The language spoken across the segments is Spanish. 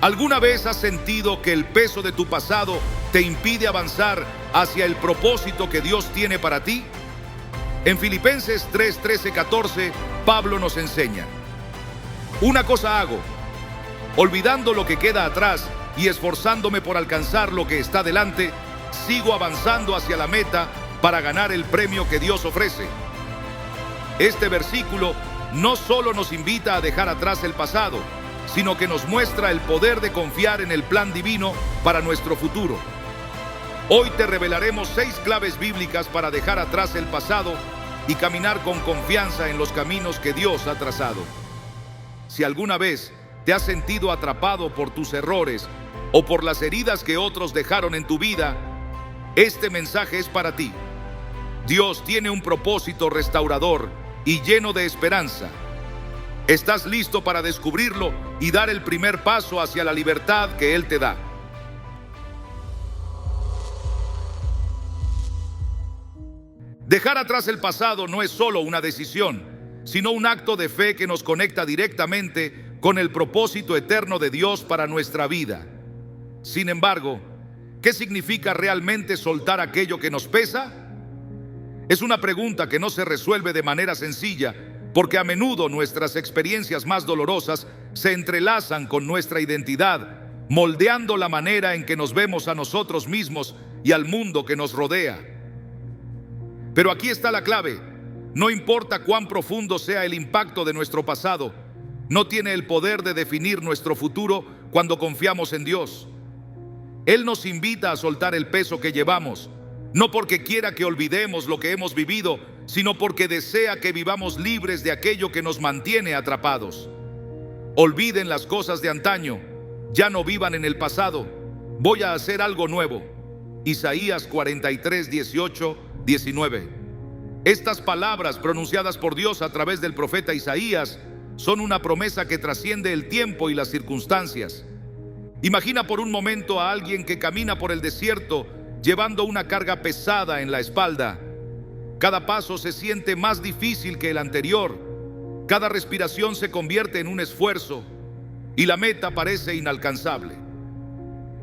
¿Alguna vez has sentido que el peso de tu pasado te impide avanzar hacia el propósito que Dios tiene para ti? En Filipenses 3, 13, 14, Pablo nos enseña: una cosa hago, olvidando lo que queda atrás y esforzándome por alcanzar lo que está delante, sigo avanzando hacia la meta para ganar el premio que Dios ofrece. Este versículo no solo nos invita a dejar atrás el pasado, sino que nos muestra el poder de confiar en el plan divino para nuestro futuro. Hoy te revelaremos 6 claves bíblicas para dejar atrás el pasado y caminar con confianza en los caminos que Dios ha trazado. Si alguna vez te has sentido atrapado por tus errores o por las heridas que otros dejaron en tu vida, este mensaje es para ti. Dios tiene un propósito restaurador y lleno de esperanza. ¿Estás listo para descubrirlo y dar el primer paso hacia la libertad que Él te da? Dejar atrás el pasado no es solo una decisión, sino un acto de fe que nos conecta directamente con el propósito eterno de Dios para nuestra vida. Sin embargo, ¿qué significa realmente soltar aquello que nos pesa? Es una pregunta que no se resuelve de manera sencilla, porque a menudo nuestras experiencias más dolorosas se entrelazan con nuestra identidad, moldeando la manera en que nos vemos a nosotros mismos y al mundo que nos rodea. Pero aquí está la clave: no importa cuán profundo sea el impacto de nuestro pasado, no tiene el poder de definir nuestro futuro cuando confiamos en Dios. Él nos invita a soltar el peso que llevamos, no porque quiera que olvidemos lo que hemos vivido, sino porque desea que vivamos libres de aquello que nos mantiene atrapados. Olviden las cosas de antaño, ya no vivan en el pasado, voy a hacer algo nuevo. Isaías 43, 18, 19. Estas palabras pronunciadas por Dios a través del profeta Isaías son una promesa que trasciende el tiempo y las circunstancias. Imagina por un momento a alguien que camina por el desierto llevando una carga pesada en la espalda. Cada paso se siente más difícil que el anterior. Cada respiración se convierte en un esfuerzo y la meta parece inalcanzable.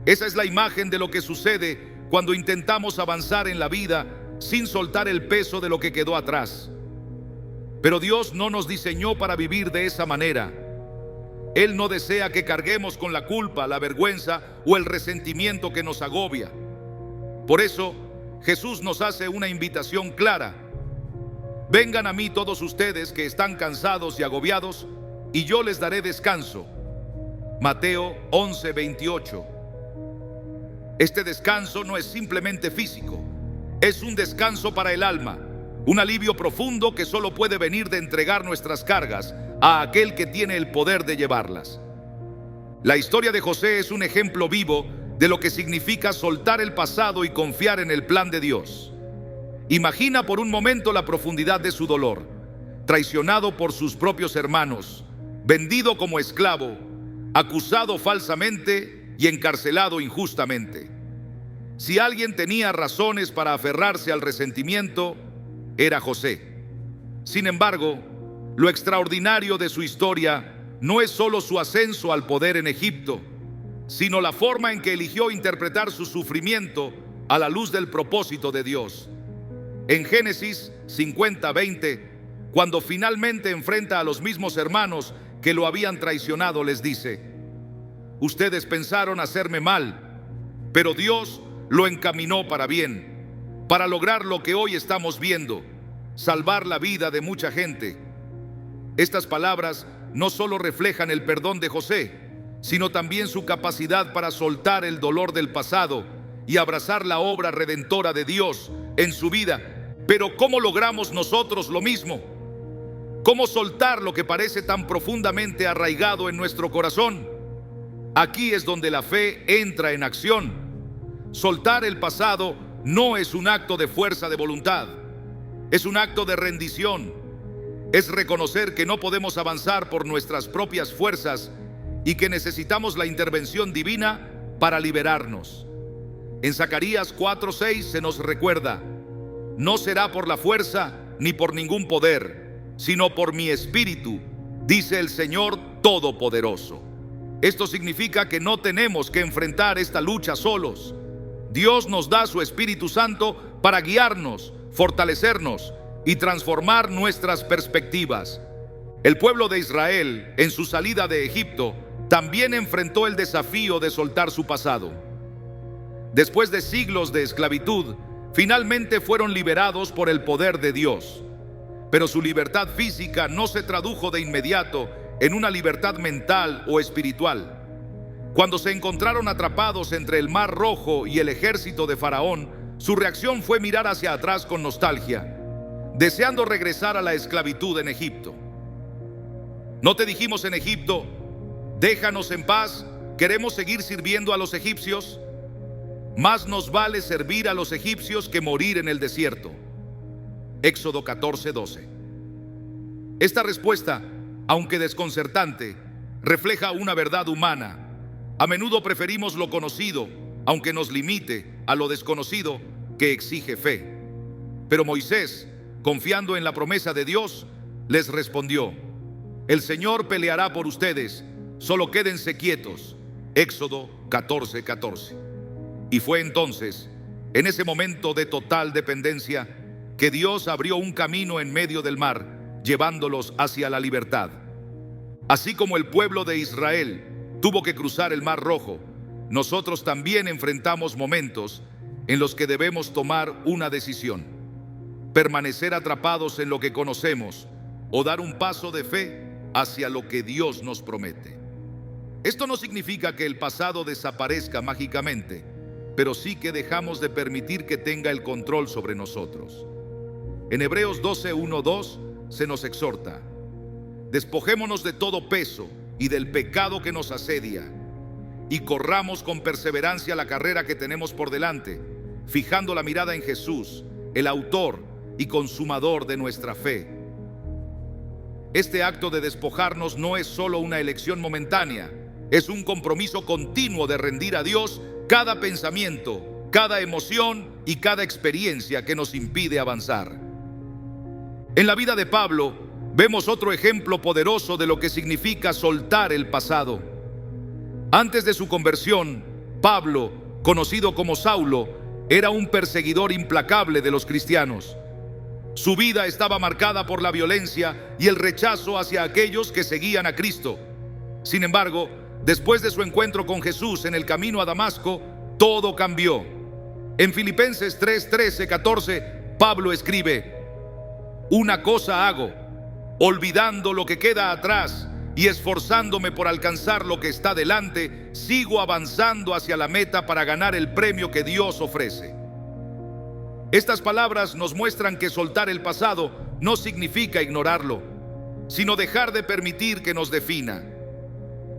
Esa es la imagen de lo que sucede cuando intentamos avanzar en la vida sin soltar el peso de lo que quedó atrás. Pero Dios no nos diseñó para vivir de esa manera. Él no desea que carguemos con la culpa, la vergüenza o el resentimiento que nos agobia. Por eso, Jesús nos hace una invitación clara: vengan a mí todos ustedes que están cansados y agobiados, y yo les daré descanso. Mateo 11, 28. Este descanso no es simplemente físico, es un descanso para el alma, un alivio profundo que solo puede venir de entregar nuestras cargas a aquel que tiene el poder de llevarlas. La historia de José es un ejemplo vivo de lo que significa soltar el pasado y confiar en el plan de Dios. Imagina por un momento la profundidad de su dolor: traicionado por sus propios hermanos, vendido como esclavo, acusado falsamente y encarcelado injustamente. Si alguien tenía razones para aferrarse al resentimiento, era José. Sin embargo, lo extraordinario de su historia no es solo su ascenso al poder en Egipto, sino la forma en que eligió interpretar su sufrimiento a la luz del propósito de Dios. En Génesis 50, 20, cuando finalmente enfrenta a los mismos hermanos que lo habían traicionado, les dice: ustedes pensaron hacerme mal, pero Dios lo encaminó para bien, para lograr lo que hoy estamos viendo, salvar la vida de mucha gente. Estas palabras no solo reflejan el perdón de José, sino también su capacidad para soltar el dolor del pasado y abrazar la obra redentora de Dios en su vida. Pero ¿cómo logramos nosotros lo mismo? ¿Cómo soltar lo que parece tan profundamente arraigado en nuestro corazón? Aquí es donde la fe entra en acción. Soltar el pasado no es un acto de fuerza de voluntad, es un acto de rendición. Es reconocer que no podemos avanzar por nuestras propias fuerzas y que necesitamos la intervención divina para liberarnos. En Zacarías 4:6 se nos recuerda: no será por la fuerza ni por ningún poder, sino por mi espíritu, dice el Señor Todopoderoso. Esto significa que no tenemos que enfrentar esta lucha solos. Dios nos da su Espíritu Santo para guiarnos, fortalecernos y transformar nuestras perspectivas. El pueblo de Israel, en su salida de Egipto, también enfrentó el desafío de soltar su pasado. Después de siglos de esclavitud, finalmente fueron liberados por el poder de Dios. Pero su libertad física no se tradujo de inmediato en una libertad mental o espiritual. Cuando se encontraron atrapados entre el Mar Rojo y el ejército de Faraón, su reacción fue mirar hacia atrás con nostalgia, deseando regresar a la esclavitud en Egipto. ¿No te dijimos en Egipto, déjanos en paz, queremos seguir sirviendo a los egipcios? Más nos vale servir a los egipcios que morir en el desierto. Éxodo 14:12. Esta respuesta, aunque desconcertante, refleja una verdad humana. A menudo preferimos lo conocido, aunque nos limite, a lo desconocido, que exige fe. Pero Moisés, confiando en la promesa de Dios, les respondió: el Señor peleará por ustedes, solo quédense quietos. Éxodo 14:14. Y fue entonces, en ese momento de total dependencia, que Dios abrió un camino en medio del mar, llevándolos hacia la libertad. Así como el pueblo de Israel tuvo que cruzar el Mar Rojo, nosotros también enfrentamos momentos en los que debemos tomar una decisión: permanecer atrapados en lo que conocemos o dar un paso de fe hacia lo que Dios nos promete. Esto no significa que el pasado desaparezca mágicamente, pero sí que dejamos de permitir que tenga el control sobre nosotros. En Hebreos 12:1-2 se nos exhorta: despojémonos de todo peso y del pecado que nos asedia, y corramos con perseverancia la carrera que tenemos por delante, fijando la mirada en Jesús, el autor y consumador de nuestra fe. Este acto de despojarnos no es solo una elección momentánea, es un compromiso continuo de rendir a Dios cada pensamiento, cada emoción y cada experiencia que nos impide avanzar. En la vida de Pablo vemos otro ejemplo poderoso de lo que significa soltar el pasado. Antes de su conversión, Pablo, conocido como Saulo, era un perseguidor implacable de los cristianos. Su vida estaba marcada por la violencia y el rechazo hacia aquellos que seguían a Cristo. Sin embargo, después de su encuentro con Jesús en el camino a Damasco, todo cambió. En Filipenses 3:13-14, Pablo escribe: una cosa hago, olvidando lo que queda atrás y esforzándome por alcanzar lo que está delante, sigo avanzando hacia la meta para ganar el premio que Dios ofrece. Estas palabras nos muestran que soltar el pasado no significa ignorarlo, sino dejar de permitir que nos defina.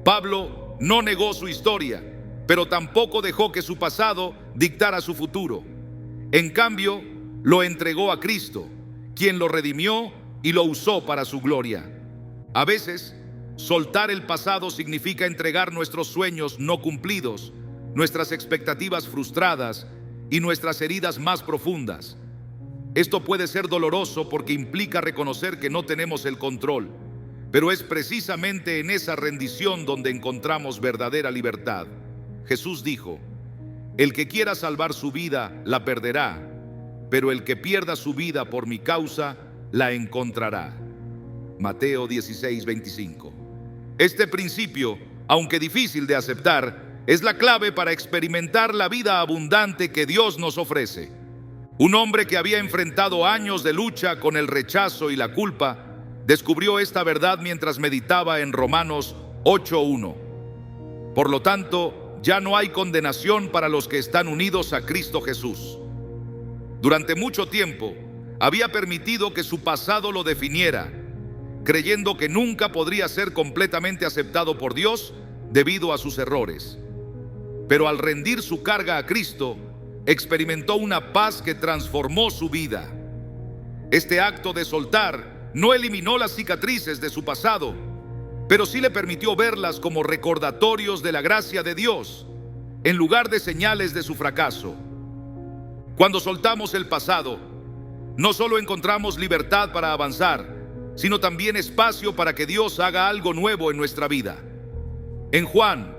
Pablo no negó su historia, pero tampoco dejó que su pasado dictara su futuro. En cambio, lo entregó a Cristo, quien lo redimió y lo usó para su gloria. A veces, soltar el pasado significa entregar nuestros sueños no cumplidos, nuestras expectativas frustradas y nuestras heridas más profundas. Esto puede ser doloroso porque implica reconocer que no tenemos el control, pero es precisamente en esa rendición donde encontramos verdadera libertad. Jesús dijo: el que quiera salvar su vida la perderá, pero el que pierda su vida por mi causa la encontrará. Mateo 16:25. Este principio, aunque difícil de aceptar, es la clave para experimentar la vida abundante que Dios nos ofrece. Un hombre que había enfrentado años de lucha con el rechazo y la culpa, descubrió esta verdad mientras meditaba en Romanos 8:1. Por lo tanto, ya no hay condenación para los que están unidos a Cristo Jesús. Durante mucho tiempo, había permitido que su pasado lo definiera, creyendo que nunca podría ser completamente aceptado por Dios debido a sus errores. Pero al rendir su carga a Cristo, experimentó una paz que transformó su vida. Este acto de soltar no eliminó las cicatrices de su pasado, pero sí le permitió verlas como recordatorios de la gracia de Dios, en lugar de señales de su fracaso. Cuando soltamos el pasado, no solo encontramos libertad para avanzar, sino también espacio para que Dios haga algo nuevo en nuestra vida. En Juan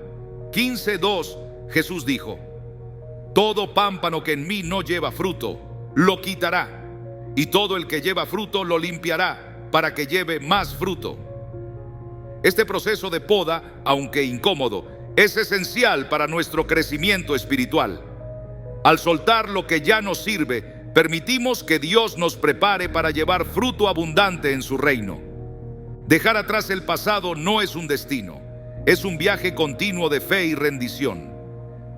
15:2, Jesús dijo: todo pámpano que en mí no lleva fruto, lo quitará, y todo el que lleva fruto lo limpiará, para que lleve más fruto. Este proceso de poda, aunque incómodo, es esencial para nuestro crecimiento espiritual. Al soltar lo que ya nos sirve, permitimos que Dios nos prepare para llevar fruto abundante en su reino. Dejar atrás el pasado no es un destino, es un viaje continuo de fe y rendición.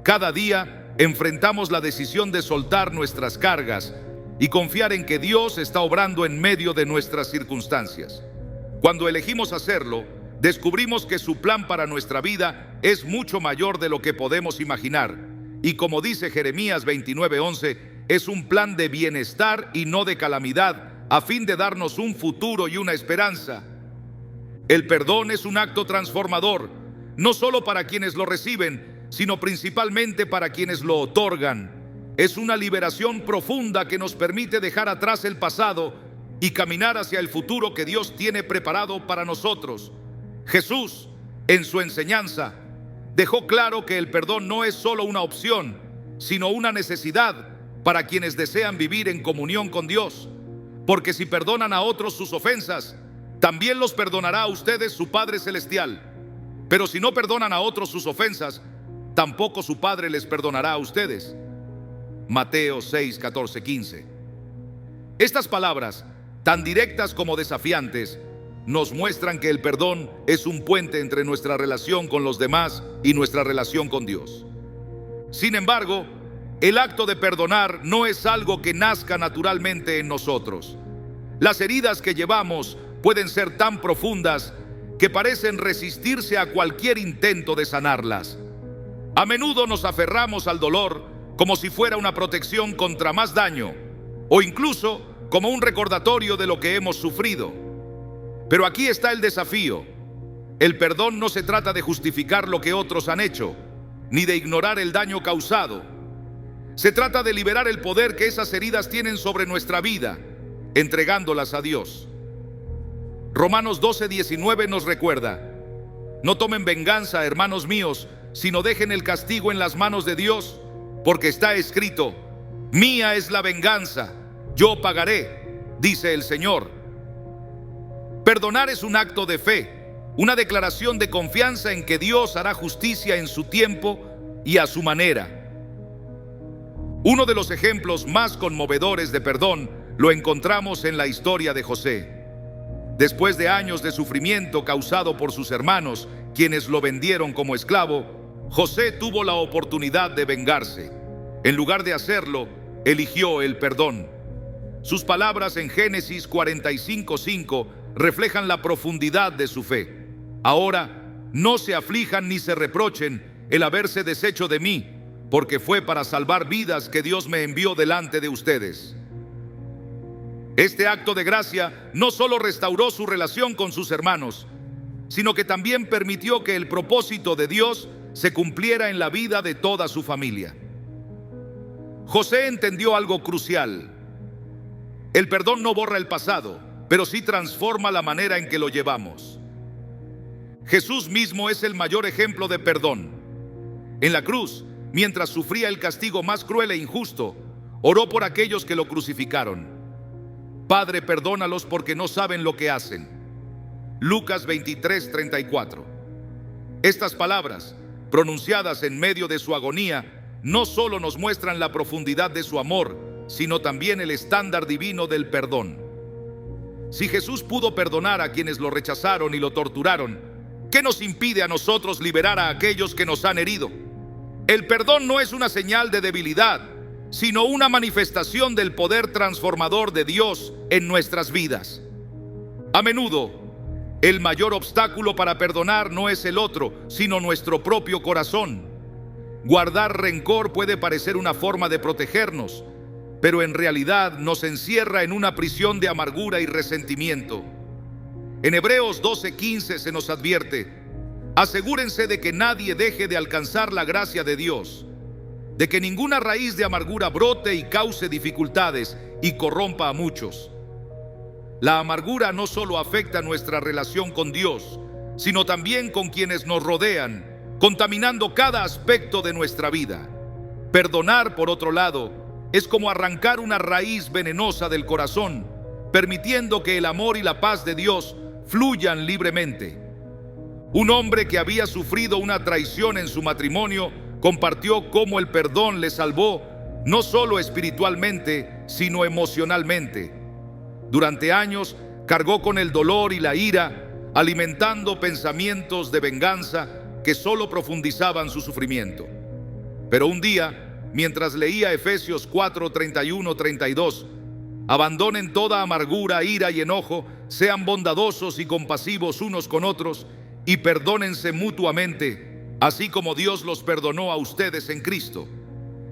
Cada día enfrentamos la decisión de soltar nuestras cargas y confiar en que Dios está obrando en medio de nuestras circunstancias. Cuando elegimos hacerlo, descubrimos que su plan para nuestra vida es mucho mayor de lo que podemos imaginar. Y como dice Jeremías 29:11, es un plan de bienestar y no de calamidad, a fin de darnos un futuro y una esperanza. El perdón es un acto transformador, no solo para quienes lo reciben, sino principalmente para quienes lo otorgan. Es una liberación profunda que nos permite dejar atrás el pasado y caminar hacia el futuro que Dios tiene preparado para nosotros. Jesús, en su enseñanza, dejó claro que el perdón no es solo una opción, sino una necesidad para quienes desean vivir en comunión con Dios. Porque si perdonan a otros sus ofensas, también los perdonará a ustedes su Padre Celestial. Pero si no perdonan a otros sus ofensas, tampoco su Padre les perdonará a ustedes. Mateo 6, 14, 15. Estas palabras, tan directas como desafiantes, nos muestran que el perdón es un puente entre nuestra relación con los demás y nuestra relación con Dios. Sin embargo, el acto de perdonar no es algo que nazca naturalmente en nosotros. Las heridas que llevamos pueden ser tan profundas que parecen resistirse a cualquier intento de sanarlas. A menudo nos aferramos al dolor como si fuera una protección contra más daño, o incluso como un recordatorio de lo que hemos sufrido. Pero aquí está el desafío. El perdón no se trata de justificar lo que otros han hecho, ni de ignorar el daño causado. Se trata de liberar el poder que esas heridas tienen sobre nuestra vida, entregándolas a Dios. Romanos 12:19 nos recuerda: no tomen venganza, hermanos míos, sino dejen el castigo en las manos de Dios, porque está escrito: mía es la venganza, yo pagaré, dice el Señor. Perdonar es un acto de fe, una declaración de confianza en que Dios hará justicia en su tiempo y a su manera. Uno de los ejemplos más conmovedores de perdón lo encontramos en la historia de José. Después de años de sufrimiento causado por sus hermanos, quienes lo vendieron como esclavo, José tuvo la oportunidad de vengarse. En lugar de hacerlo, eligió el perdón. Sus palabras en Génesis 45:5 reflejan la profundidad de su fe. Ahora, no se aflijan ni se reprochen el haberse deshecho de mí, porque fue para salvar vidas que Dios me envió delante de ustedes. Este acto de gracia no solo restauró su relación con sus hermanos, sino que también permitió que el propósito de Dios se cumpliera en la vida de toda su familia. José entendió algo crucial. El perdón no borra el pasado, pero sí transforma la manera en que lo llevamos. Jesús mismo es el mayor ejemplo de perdón. En la cruz, mientras sufría el castigo más cruel e injusto, oró por aquellos que lo crucificaron. Padre, perdónalos porque no saben lo que hacen. Lucas 23:34. Estas palabras, pronunciadas en medio de su agonía, no solo nos muestran la profundidad de su amor, sino también el estándar divino del perdón. Si Jesús pudo perdonar a quienes lo rechazaron y lo torturaron, ¿qué nos impide a nosotros liberar a aquellos que nos han herido? El perdón no es una señal de debilidad, sino una manifestación del poder transformador de Dios en nuestras vidas. A menudo, el mayor obstáculo para perdonar no es el otro, sino nuestro propio corazón. Guardar rencor puede parecer una forma de protegernos, pero en realidad nos encierra en una prisión de amargura y resentimiento. En Hebreos 12:15 se nos advierte: asegúrense de que nadie deje de alcanzar la gracia de Dios, de que ninguna raíz de amargura brote y cause dificultades y corrompa a muchos. La amargura no solo afecta nuestra relación con Dios, sino también con quienes nos rodean, contaminando cada aspecto de nuestra vida. Perdonar, por otro lado, es como arrancar una raíz venenosa del corazón, permitiendo que el amor y la paz de Dios fluyan libremente. Un hombre que había sufrido una traición en su matrimonio compartió cómo el perdón le salvó, no solo espiritualmente, sino emocionalmente. Durante años cargó con el dolor y la ira, alimentando pensamientos de venganza que solo profundizaban su sufrimiento. Pero un día, mientras leía Efesios 4, 31, 32, abandonen toda amargura, ira y enojo, sean bondadosos y compasivos unos con otros y perdónense mutuamente, así como Dios los perdonó a ustedes en Cristo.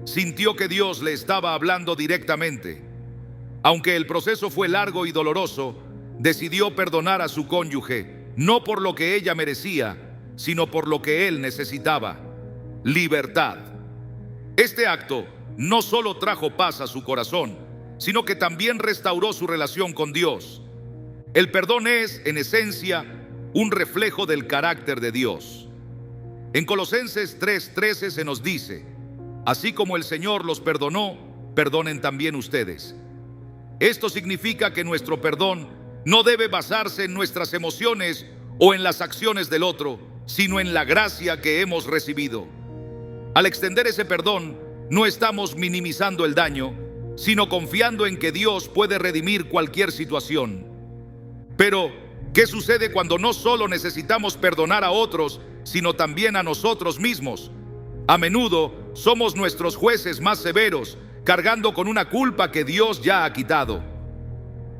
Sintió que Dios le estaba hablando directamente. Aunque el proceso fue largo y doloroso, decidió perdonar a su cónyuge, no por lo que ella merecía, sino por lo que él necesitaba: libertad. Este acto no solo trajo paz a su corazón, sino que también restauró su relación con Dios. El perdón es, en esencia, un reflejo del carácter de Dios. En Colosenses 3:13 se nos dice: así como el Señor los perdonó, perdonen también ustedes. Esto significa que nuestro perdón no debe basarse en nuestras emociones o en las acciones del otro, sino en la gracia que hemos recibido. Al extender ese perdón, no estamos minimizando el daño, sino confiando en que Dios puede redimir cualquier situación. Pero, ¿qué sucede cuando no solo necesitamos perdonar a otros, sino también a nosotros mismos? A menudo somos nuestros jueces más severos, cargando con una culpa que Dios ya ha quitado.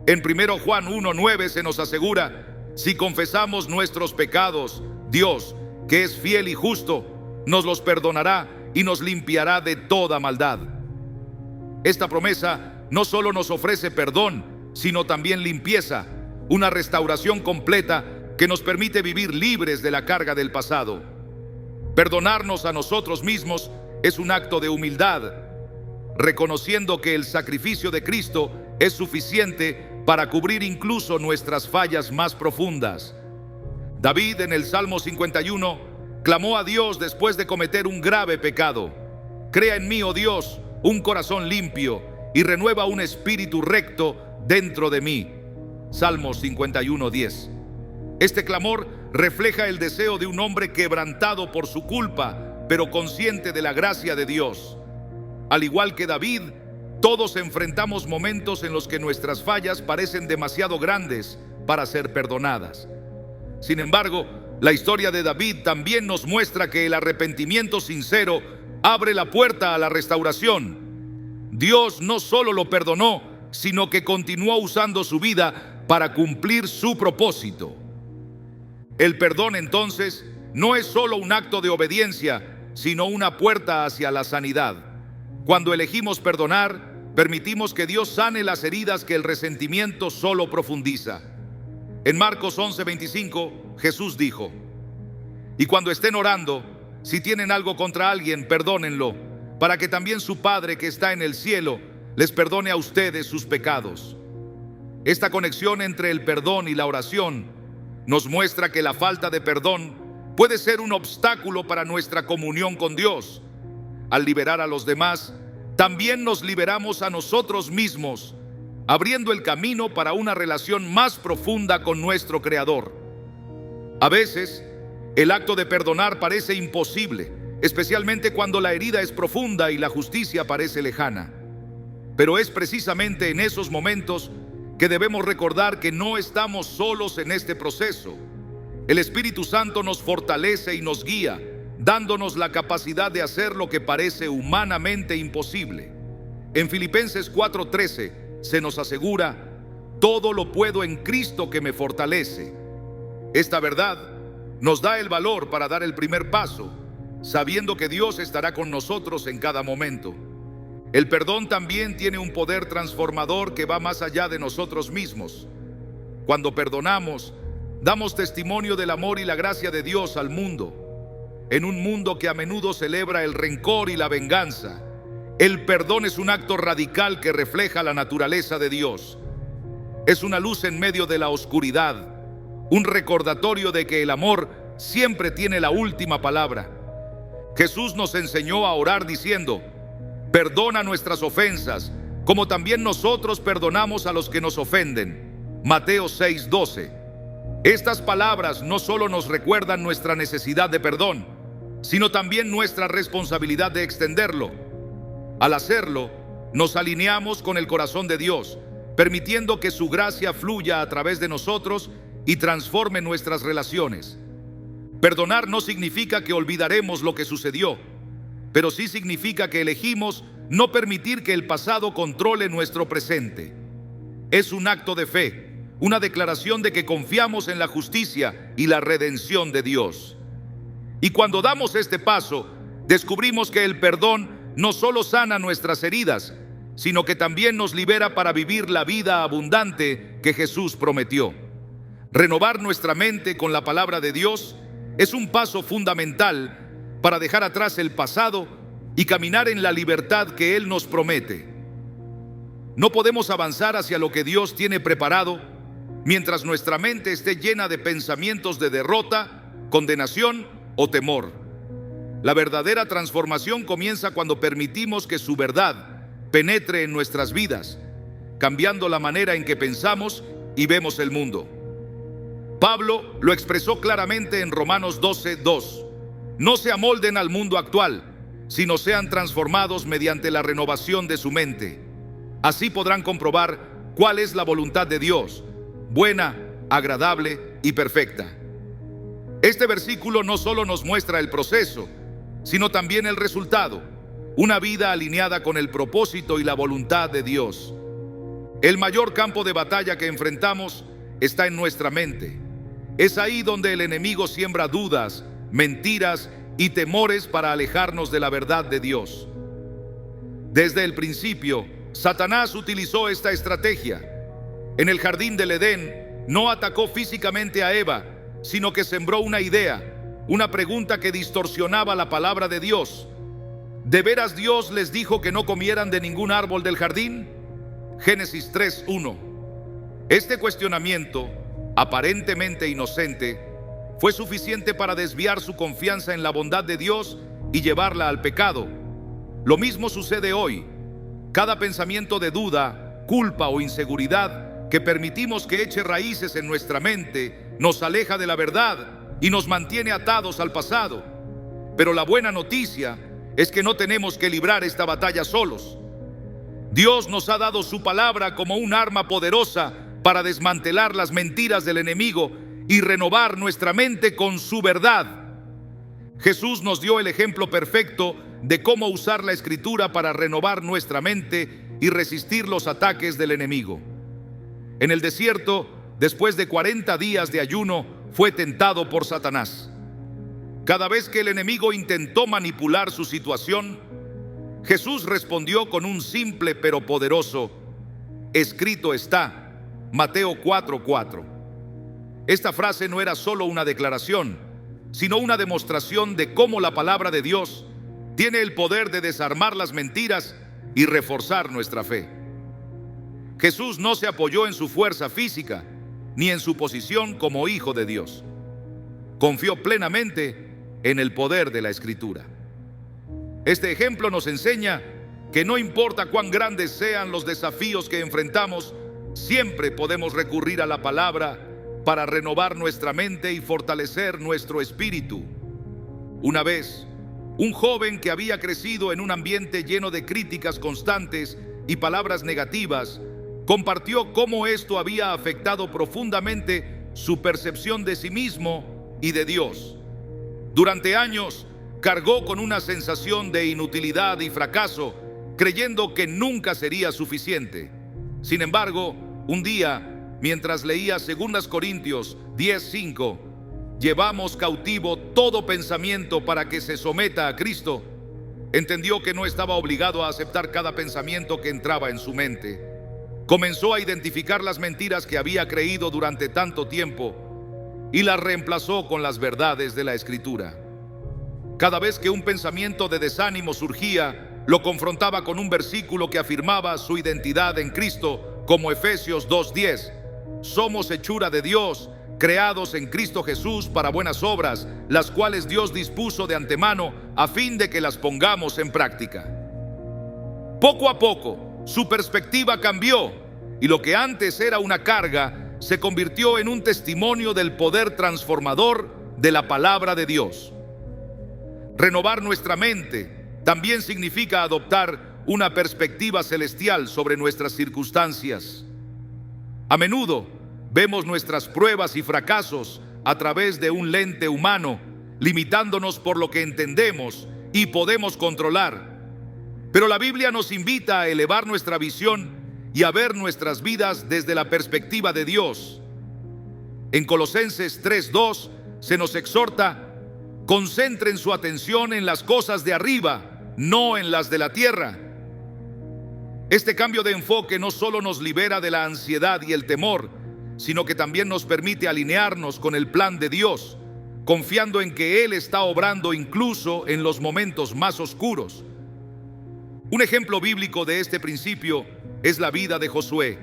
En 1 Juan 1:9 se nos asegura: si confesamos nuestros pecados, Dios, que es fiel y justo, nos los perdonará y nos limpiará de toda maldad. Esta promesa no solo nos ofrece perdón, sino también limpieza, una restauración completa que nos permite vivir libres de la carga del pasado. Perdonarnos a nosotros mismos es un acto de humildad, reconociendo que el sacrificio de Cristo es suficiente para cubrir incluso nuestras fallas más profundas. David, en el Salmo 51, clamó a Dios después de cometer un grave pecado: crea en mí, oh Dios, un corazón limpio y renueva un espíritu recto dentro de mí. Salmo 51:10. Este clamor refleja el deseo de un hombre quebrantado por su culpa, pero consciente de la gracia de Dios. Al igual que David, todos enfrentamos momentos en los que nuestras fallas parecen demasiado grandes para ser perdonadas. Sin embargo, la historia de David también nos muestra que el arrepentimiento sincero abre la puerta a la restauración. Dios no solo lo perdonó, sino que continuó usando su vida para cumplir su propósito. El perdón, entonces, no es solo un acto de obediencia, sino una puerta hacia la sanidad. Cuando elegimos perdonar, permitimos que Dios sane las heridas que el resentimiento solo profundiza. En Marcos 11:25, Jesús dijo: y cuando estén orando, si tienen algo contra alguien, perdónenlo, para que también su Padre que está en el cielo les perdone a ustedes sus pecados. Esta conexión entre el perdón y la oración nos muestra que la falta de perdón puede ser un obstáculo para nuestra comunión con Dios. Al liberar a los demás, también nos liberamos a nosotros mismos, abriendo el camino para una relación más profunda con nuestro Creador. A veces, el acto de perdonar parece imposible, especialmente cuando la herida es profunda y la justicia parece lejana. Pero es precisamente en esos momentos que debemos recordar que no estamos solos en este proceso. El Espíritu Santo nos fortalece y nos guía, dándonos la capacidad de hacer lo que parece humanamente imposible. En Filipenses 4:13 se nos asegura: todo lo puedo en Cristo que me fortalece. Esta verdad nos da el valor para dar el primer paso, sabiendo que Dios estará con nosotros en cada momento. El perdón también tiene un poder transformador que va más allá de nosotros mismos. Cuando perdonamos, damos testimonio del amor y la gracia de Dios al mundo. En un mundo que a menudo celebra el rencor y la venganza, el perdón es un acto radical que refleja la naturaleza de Dios. Es una luz en medio de la oscuridad, un recordatorio de que el amor siempre tiene la última palabra. Jesús nos enseñó a orar diciendo: perdona nuestras ofensas, como también nosotros perdonamos a los que nos ofenden. Mateo 6:12. Estas palabras no solo nos recuerdan nuestra necesidad de perdón, sino también nuestra responsabilidad de extenderlo. Al hacerlo, nos alineamos con el corazón de Dios, permitiendo que su gracia fluya a través de nosotros y transforme nuestras relaciones. Perdonar no significa que olvidaremos lo que sucedió, pero sí significa que elegimos no permitir que el pasado controle nuestro presente. Es un acto de fe, una declaración de que confiamos en la justicia y la redención de Dios. Y cuando damos este paso, descubrimos que el perdón no solo sana nuestras heridas, sino que también nos libera para vivir la vida abundante que Jesús prometió. Renovar nuestra mente con la palabra de Dios es un paso fundamental para dejar atrás el pasado y caminar en la libertad que Él nos promete. No podemos avanzar hacia lo que Dios tiene preparado mientras nuestra mente esté llena de pensamientos de derrota, condenación o temor. La verdadera transformación comienza cuando permitimos que su verdad penetre en nuestras vidas, cambiando la manera en que pensamos y vemos el mundo. Pablo lo expresó claramente en Romanos 12:2. No se amolden al mundo actual, sino sean transformados mediante la renovación de su mente. Así podrán comprobar cuál es la voluntad de Dios, buena, agradable y perfecta. Este versículo no solo nos muestra el proceso, sino también el resultado, una vida alineada con el propósito y la voluntad de Dios. El mayor campo de batalla que enfrentamos está en nuestra mente. Es ahí donde el enemigo siembra dudas, mentiras y temores para alejarnos de la verdad de Dios. Desde el principio, Satanás utilizó esta estrategia. En el jardín del Edén, no atacó físicamente a Eva, sino que sembró una idea, una pregunta que distorsionaba la palabra de Dios. ¿De veras Dios les dijo que no comieran de ningún árbol del jardín? Génesis 3:1. Este cuestionamiento, aparentemente inocente, fue suficiente para desviar su confianza en la bondad de Dios y llevarla al pecado. Lo mismo sucede hoy. Cada pensamiento de duda, culpa o inseguridad que permitimos que eche raíces en nuestra mente nos aleja de la verdad y nos mantiene atados al pasado. Pero la buena noticia es que no tenemos que librar esta batalla solos. Dios nos ha dado su palabra como un arma poderosa para desmantelar las mentiras del enemigo y renovar nuestra mente con su verdad. Jesús nos dio el ejemplo perfecto de cómo usar la Escritura para renovar nuestra mente y resistir los ataques del enemigo. En el desierto, después de 40 días de ayuno, fue tentado por Satanás. Cada vez que el enemigo intentó manipular su situación, Jesús respondió con un simple pero poderoso: escrito está. Mateo 4:4. Esta frase no era solo una declaración, sino una demostración de cómo la palabra de Dios tiene el poder de desarmar las mentiras y reforzar nuestra fe. Jesús no se apoyó en su fuerza física ni en su posición como hijo de Dios. Confió plenamente en el poder de la Escritura. Este ejemplo nos enseña que no importa cuán grandes sean los desafíos que enfrentamos, siempre podemos recurrir a la palabra para renovar nuestra mente y fortalecer nuestro espíritu. Una vez, un joven que había crecido en un ambiente lleno de críticas constantes y palabras negativas, compartió cómo esto había afectado profundamente su percepción de sí mismo y de Dios. Durante años, cargó con una sensación de inutilidad y fracaso, creyendo que nunca sería suficiente. Sin embargo, un día, mientras leía 2 Corintios 10:5, llevamos cautivo todo pensamiento para que se someta a Cristo, entendió que no estaba obligado a aceptar cada pensamiento que entraba en su mente. Comenzó a identificar las mentiras que había creído durante tanto tiempo y las reemplazó con las verdades de la Escritura. Cada vez que un pensamiento de desánimo surgía, lo confrontaba con un versículo que afirmaba su identidad en Cristo, como Efesios 2:10. Somos hechura de Dios, creados en Cristo Jesús para buenas obras, las cuales Dios dispuso de antemano a fin de que las pongamos en práctica. Poco a poco, su perspectiva cambió y lo que antes era una carga se convirtió en un testimonio del poder transformador de la palabra de Dios. Renovar nuestra mente también significa adoptar una perspectiva celestial sobre nuestras circunstancias. A menudo vemos nuestras pruebas y fracasos a través de un lente humano, limitándonos por lo que entendemos y podemos controlar. Pero la Biblia nos invita a elevar nuestra visión y a ver nuestras vidas desde la perspectiva de Dios. En Colosenses 3:2 se nos exhorta: concentren su atención en las cosas de arriba, no en las de la tierra. Este cambio de enfoque no solo nos libera de la ansiedad y el temor, sino que también nos permite alinearnos con el plan de Dios, confiando en que Él está obrando incluso en los momentos más oscuros. Un ejemplo bíblico de este principio es la vida de Josué.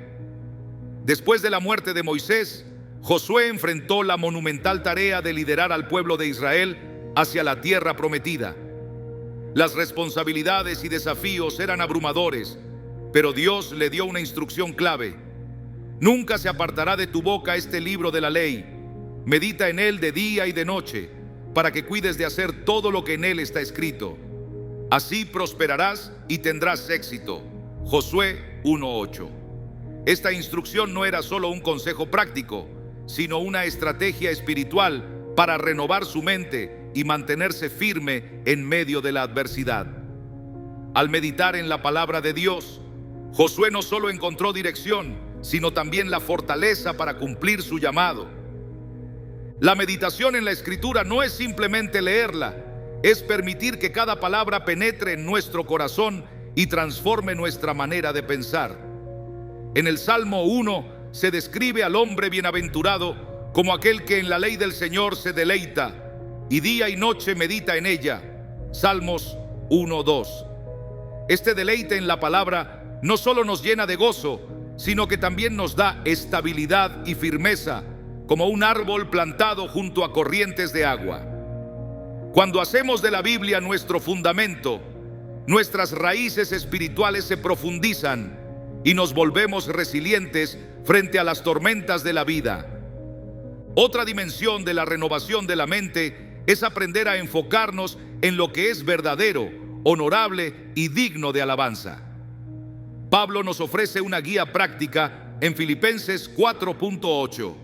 Después de la muerte de Moisés, Josué enfrentó la monumental tarea de liderar al pueblo de Israel hacia la tierra prometida. Las responsabilidades y desafíos eran abrumadores, pero Dios le dio una instrucción clave: nunca se apartará de tu boca este libro de la ley. Medita en él de día y de noche, para que cuides de hacer todo lo que en él está escrito. Así prosperarás y tendrás éxito. Josué 1:8. Esta instrucción no era solo un consejo práctico, sino una estrategia espiritual para renovar su mente y mantenerse firme en medio de la adversidad. Al meditar en la palabra de Dios, Josué no solo encontró dirección, sino también la fortaleza para cumplir su llamado. La meditación en la Escritura no es simplemente leerla, es permitir que cada palabra penetre en nuestro corazón y transforme nuestra manera de pensar. En el Salmo 1 se describe al hombre bienaventurado como aquel que en la ley del Señor se deleita y día y noche medita en ella. Salmos 1:2. Este deleite en la palabra no solo nos llena de gozo, sino que también nos da estabilidad y firmeza, como un árbol plantado junto a corrientes de agua. Cuando hacemos de la Biblia nuestro fundamento, nuestras raíces espirituales se profundizan y nos volvemos resilientes frente a las tormentas de la vida. Otra dimensión de la renovación de la mente es aprender a enfocarnos en lo que es verdadero, honorable y digno de alabanza. Pablo nos ofrece una guía práctica en Filipenses 4:8.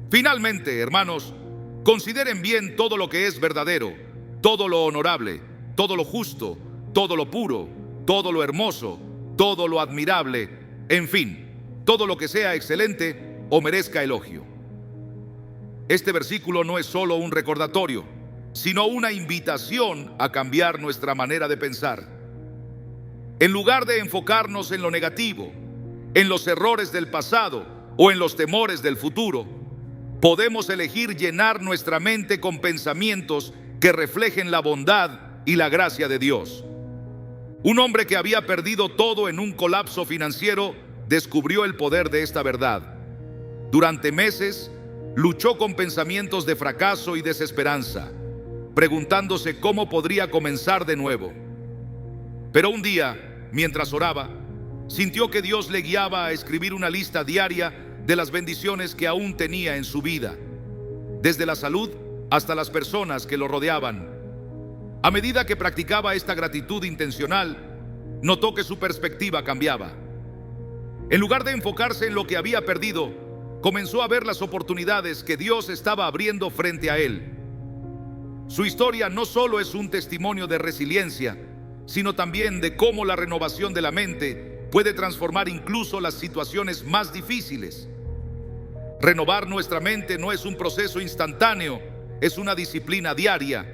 Finalmente, hermanos, consideren bien todo lo que es verdadero, todo lo honorable, todo lo justo, todo lo puro, todo lo hermoso, todo lo admirable, en fin, todo lo que sea excelente o merezca elogio. Este versículo no es solo un recordatorio, sino una invitación a cambiar nuestra manera de pensar. En lugar de enfocarnos en lo negativo, en los errores del pasado o en los temores del futuro, podemos elegir llenar nuestra mente con pensamientos que reflejen la bondad y la gracia de Dios. Un hombre que había perdido todo en un colapso financiero descubrió el poder de esta verdad. Durante meses, luchó con pensamientos de fracaso y desesperanza, preguntándose cómo podría comenzar de nuevo. Pero un día, mientras oraba, sintió que Dios le guiaba a escribir una lista diaria de las bendiciones que aún tenía en su vida, desde la salud hasta las personas que lo rodeaban. A medida que practicaba esta gratitud intencional, notó que su perspectiva cambiaba. En lugar de enfocarse en lo que había perdido, comenzó a ver las oportunidades que Dios estaba abriendo frente a él. Su historia no solo es un testimonio de resiliencia, sino también de cómo la renovación de la mente puede transformar incluso las situaciones más difíciles. Renovar nuestra mente no es un proceso instantáneo, es una disciplina diaria.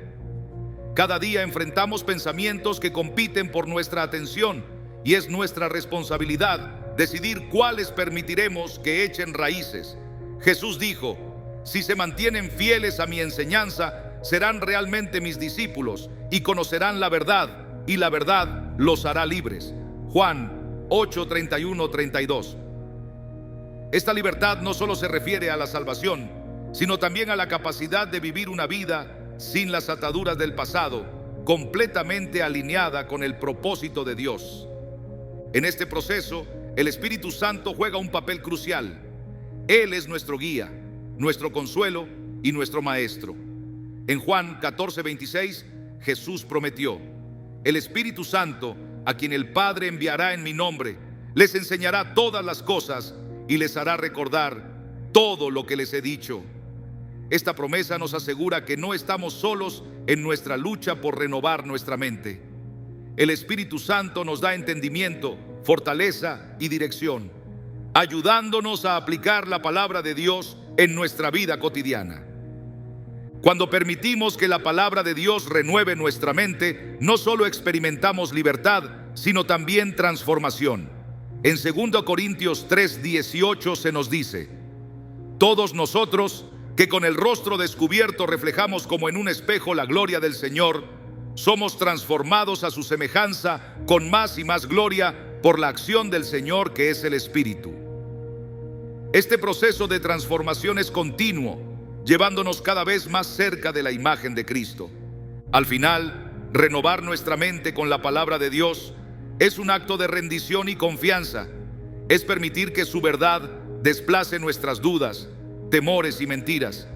Cada día enfrentamos pensamientos que compiten por nuestra atención y es nuestra responsabilidad decidir cuáles permitiremos que echen raíces. Jesús dijo: si se mantienen fieles a mi enseñanza, serán realmente mis discípulos y conocerán la verdad, y la verdad los hará libres. Juan 8:31-32. Esta libertad no solo se refiere a la salvación, sino también a la capacidad de vivir una vida sin las ataduras del pasado, completamente alineada con el propósito de Dios. En este proceso, el Espíritu Santo juega un papel crucial. Él es nuestro guía, nuestro consuelo y nuestro maestro. En Juan 14:26, Jesús prometió: el Espíritu Santo, a quien el Padre enviará en mi nombre, les enseñará todas las cosas y les hará recordar todo lo que les he dicho. Esta promesa nos asegura que no estamos solos en nuestra lucha por renovar nuestra mente. El Espíritu Santo nos da entendimiento, fortaleza y dirección, ayudándonos a aplicar la palabra de Dios en nuestra vida cotidiana. Cuando permitimos que la palabra de Dios renueve nuestra mente, no solo experimentamos libertad, sino también transformación. En 2 Corintios 3:18 se nos dice: todos nosotros, que con el rostro descubierto reflejamos como en un espejo la gloria del Señor, somos transformados a su semejanza con más y más gloria por la acción del Señor, que es el Espíritu. Este proceso de transformación es continuo, llevándonos cada vez más cerca de la imagen de Cristo. Al final, renovar nuestra mente con la palabra de Dios es un acto de rendición y confianza. Es permitir que su verdad desplace nuestras dudas, temores y mentiras,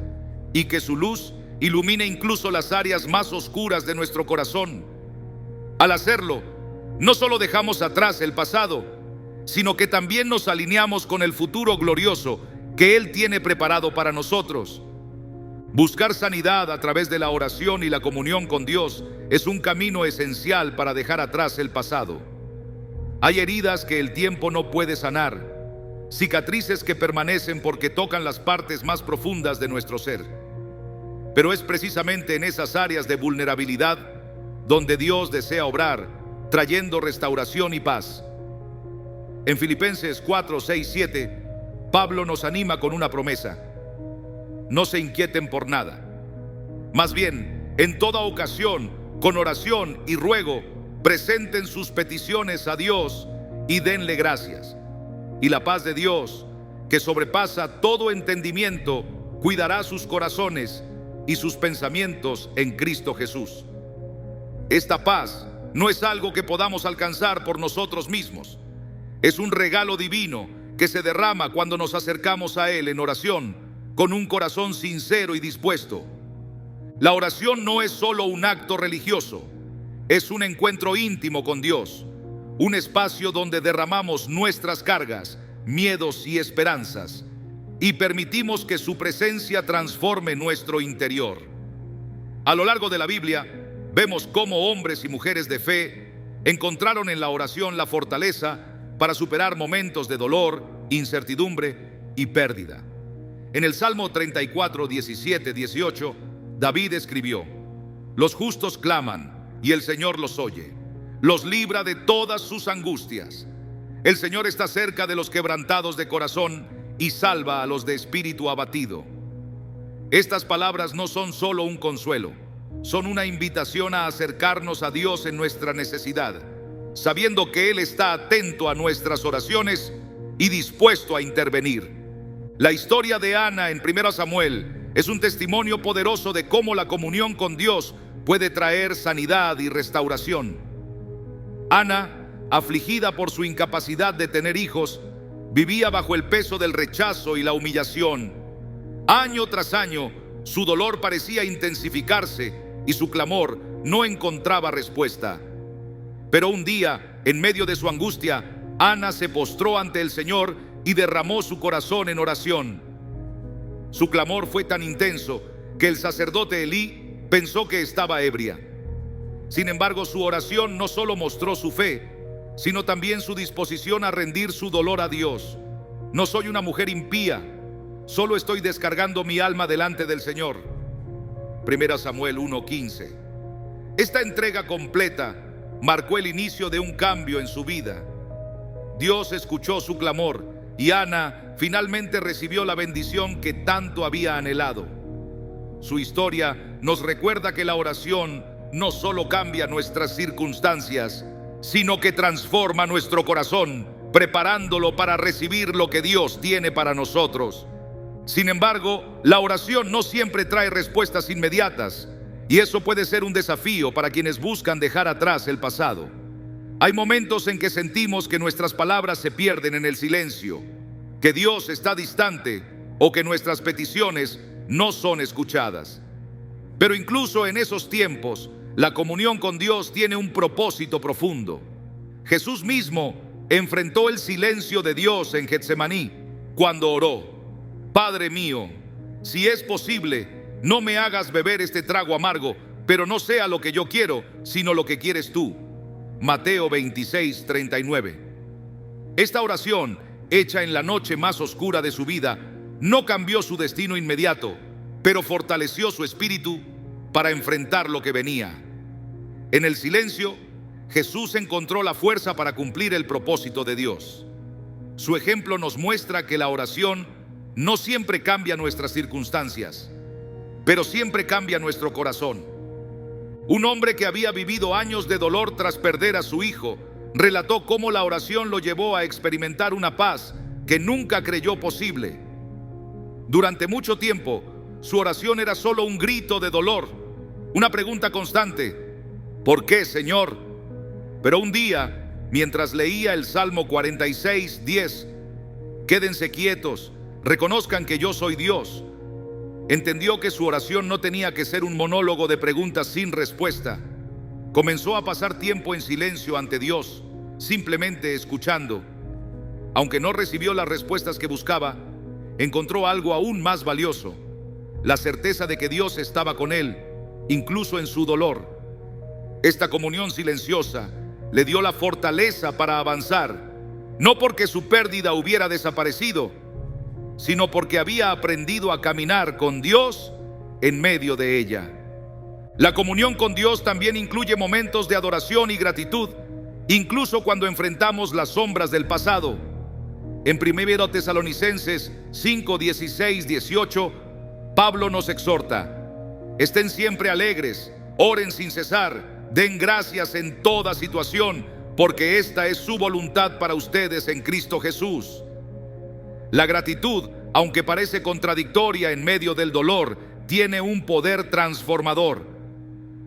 y que su luz ilumine incluso las áreas más oscuras de nuestro corazón. Al hacerlo, no solo dejamos atrás el pasado, sino que también nos alineamos con el futuro glorioso que Él tiene preparado para nosotros. Buscar sanidad a través de la oración y la comunión con Dios es un camino esencial para dejar atrás el pasado. Hay heridas que el tiempo no puede sanar, cicatrices que permanecen porque tocan las partes más profundas de nuestro ser. Pero es precisamente en esas áreas de vulnerabilidad donde Dios desea obrar, trayendo restauración y paz. En Filipenses 4:6-7, Pablo nos anima con una promesa: no se inquieten por nada. Más bien, en toda ocasión, con oración y ruego, presenten sus peticiones a Dios y denle gracias. Y la paz de Dios, que sobrepasa todo entendimiento, cuidará sus corazones y sus pensamientos en Cristo Jesús. Esta paz no es algo que podamos alcanzar por nosotros mismos. Es un regalo divino que se derrama cuando nos acercamos a Él en oración, con un corazón sincero y dispuesto. La oración no es solo un acto religioso, es un encuentro íntimo con Dios, un espacio donde derramamos nuestras cargas, miedos y esperanzas, y permitimos que su presencia transforme nuestro interior. A lo largo de la Biblia, vemos cómo hombres y mujeres de fe encontraron en la oración la fortaleza para superar momentos de dolor, incertidumbre y pérdida. En el Salmo 34, 17, 18, David escribió: los justos claman y el Señor los oye, los libra de todas sus angustias. El Señor está cerca de los quebrantados de corazón y salva a los de espíritu abatido. Estas palabras no son solo un consuelo, son una invitación a acercarnos a Dios en nuestra necesidad, sabiendo que Él está atento a nuestras oraciones y dispuesto a intervenir. La historia de Ana en 1 Samuel es un testimonio poderoso de cómo la comunión con Dios puede traer sanidad y restauración. Ana, afligida por su incapacidad de tener hijos, vivía bajo el peso del rechazo y la humillación. Año tras año, su dolor parecía intensificarse y su clamor no encontraba respuesta. Pero un día, en medio de su angustia, Ana se postró ante el Señor y derramó su corazón en oración. Su clamor fue tan intenso que el sacerdote Elí pensó que estaba ebria. Sin embargo, su oración no solo mostró su fe, sino también su disposición a rendir su dolor a Dios. No soy una mujer impía, solo estoy descargando mi alma delante del Señor. 1 Samuel 1:15. Esta entrega completa marcó el inicio de un cambio en su vida. Dios escuchó su clamor y Ana finalmente recibió la bendición que tanto había anhelado. Su historia nos recuerda que la oración no solo cambia nuestras circunstancias, sino que transforma nuestro corazón preparándolo para recibir lo que Dios tiene para nosotros. Sin embargo, la oración no siempre trae respuestas inmediatas, y eso puede ser un desafío para quienes buscan dejar atrás el pasado. Hay momentos en que sentimos que nuestras palabras se pierden en el silencio, que Dios está distante o que nuestras peticiones no son escuchadas. Pero incluso en esos tiempos, la comunión con Dios tiene un propósito profundo. Jesús mismo enfrentó el silencio de Dios en Getsemaní cuando oró: Padre mío, si es posible, no me hagas beber este trago amargo, pero no sea lo que yo quiero, sino lo que quieres tú. Mateo 26:39. Esta oración, hecha en la noche más oscura de su vida, no cambió su destino inmediato, pero fortaleció su espíritu para enfrentar lo que venía. En el silencio, Jesús encontró la fuerza para cumplir el propósito de Dios. Su ejemplo nos muestra que la oración no siempre cambia nuestras circunstancias, pero siempre cambia nuestro corazón. Un hombre que había vivido años de dolor tras perder a su hijo, relató cómo la oración lo llevó a experimentar una paz que nunca creyó posible. Durante mucho tiempo, su oración era solo un grito de dolor, una pregunta constante: ¿por qué, Señor? Pero un día, mientras leía el Salmo 46:10, quédense quietos, reconozcan que yo soy Dios, entendió que su oración no tenía que ser un monólogo de preguntas sin respuesta. Comenzó a pasar tiempo en silencio ante Dios, simplemente escuchando. Aunque no recibió las respuestas que buscaba, encontró algo aún más valioso: la certeza de que Dios estaba con él, incluso en su dolor. Esta comunión silenciosa le dio la fortaleza para avanzar, no porque su pérdida hubiera desaparecido, sino porque había aprendido a caminar con Dios en medio de ella. La comunión con Dios también incluye momentos de adoración y gratitud, incluso cuando enfrentamos las sombras del pasado. En 1 Tesalonicenses 5, 16, 18, Pablo nos exhorta: estén siempre alegres, oren sin cesar, den gracias en toda situación, porque esta es su voluntad para ustedes en Cristo Jesús. La gratitud, aunque parece contradictoria en medio del dolor, tiene un poder transformador.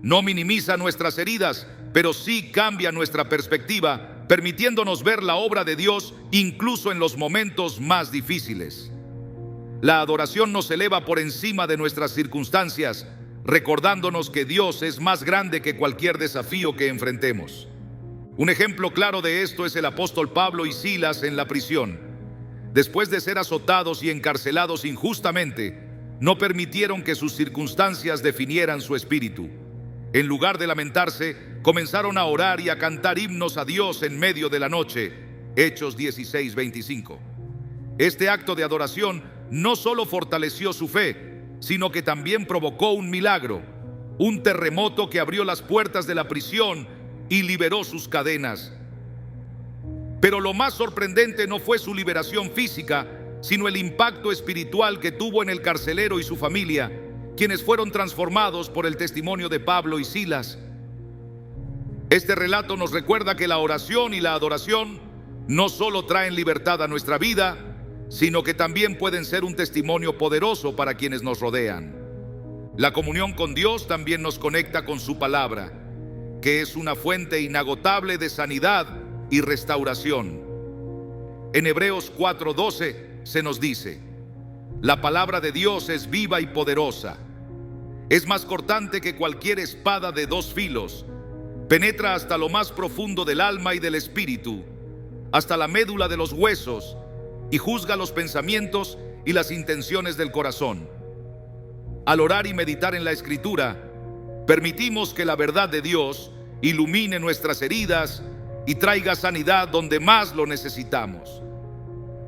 No minimiza nuestras heridas, pero sí cambia nuestra perspectiva, permitiéndonos ver la obra de Dios incluso en los momentos más difíciles. La adoración nos eleva por encima de nuestras circunstancias, recordándonos que Dios es más grande que cualquier desafío que enfrentemos. Un ejemplo claro de esto es el apóstol Pablo y Silas en la prisión. Después de ser azotados y encarcelados injustamente, no permitieron que sus circunstancias definieran su espíritu. En lugar de lamentarse, comenzaron a orar y a cantar himnos a Dios en medio de la noche. Hechos 16:25. Este acto de adoración no solo fortaleció su fe, sino que también provocó un milagro, un terremoto que abrió las puertas de la prisión y liberó sus cadenas. Pero lo más sorprendente no fue su liberación física, sino el impacto espiritual que tuvo en el carcelero y su familia, quienes fueron transformados por el testimonio de Pablo y Silas. Este relato nos recuerda que la oración y la adoración no solo traen libertad a nuestra vida, sino que también pueden ser un testimonio poderoso para quienes nos rodean. La comunión con Dios también nos conecta con su palabra, que es una fuente inagotable de sanidad y restauración. En Hebreos 4:12 se nos dice: la palabra de Dios es viva y poderosa, es más cortante que cualquier espada de dos filos, penetra hasta lo más profundo del alma y del espíritu, hasta la médula de los huesos, y juzga los pensamientos y las intenciones del corazón. Al orar y meditar en la Escritura, permitimos que la verdad de Dios ilumine nuestras heridas y traiga sanidad donde más lo necesitamos.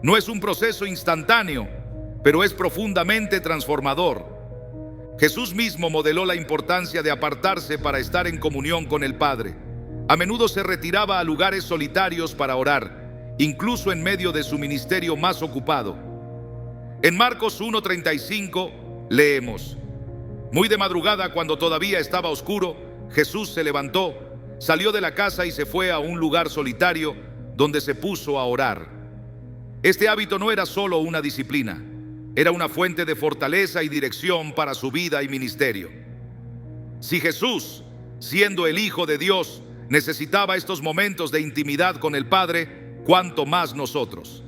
No es un proceso instantáneo, pero es profundamente transformador. Jesús mismo modeló la importancia de apartarse para estar en comunión con el Padre. A menudo se retiraba a lugares solitarios para orar, incluso en medio de su ministerio más ocupado. En Marcos 1:35 leemos: muy de madrugada, cuando todavía estaba oscuro, Jesús se levantó, salió de la casa y se fue a un lugar solitario donde se puso a orar. Este hábito no era solo una disciplina, era una fuente de fortaleza y dirección para su vida y ministerio. Si Jesús, siendo el Hijo de Dios, necesitaba estos momentos de intimidad con el Padre, cuánto más nosotros.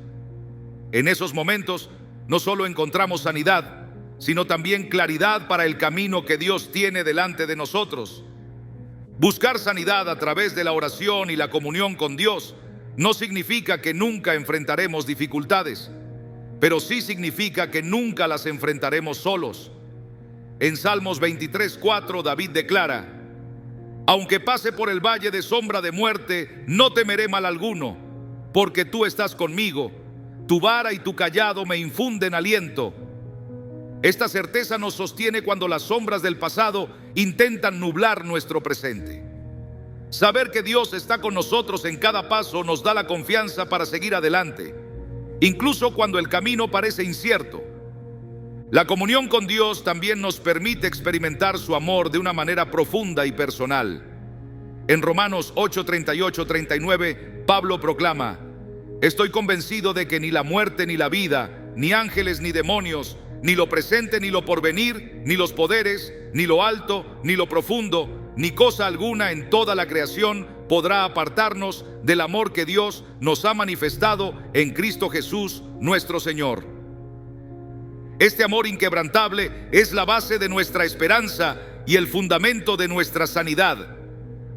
En esos momentos no solo encontramos sanidad, sino también claridad para el camino que Dios tiene delante de nosotros. Buscar sanidad a través de la oración y la comunión con Dios no significa que nunca enfrentaremos dificultades, pero sí significa que nunca las enfrentaremos solos. En Salmos 23:4 David declara: aunque pase por el valle de sombra de muerte, no temeré mal alguno, porque tú estás conmigo, tu vara y tu cayado me infunden aliento. Esta certeza nos sostiene cuando las sombras del pasado intentan nublar nuestro presente. Saber que Dios está con nosotros en cada paso nos da la confianza para seguir adelante, incluso cuando el camino parece incierto. La comunión con Dios también nos permite experimentar su amor de una manera profunda y personal. En Romanos 8:38-39, Pablo proclama: estoy convencido de que ni la muerte ni la vida, ni ángeles ni demonios, ni lo presente ni lo porvenir, ni los poderes, ni lo alto, ni lo profundo, ni cosa alguna en toda la creación podrá apartarnos del amor que Dios nos ha manifestado en Cristo Jesús, nuestro Señor. Este amor inquebrantable es la base de nuestra esperanza y el fundamento de nuestra sanidad.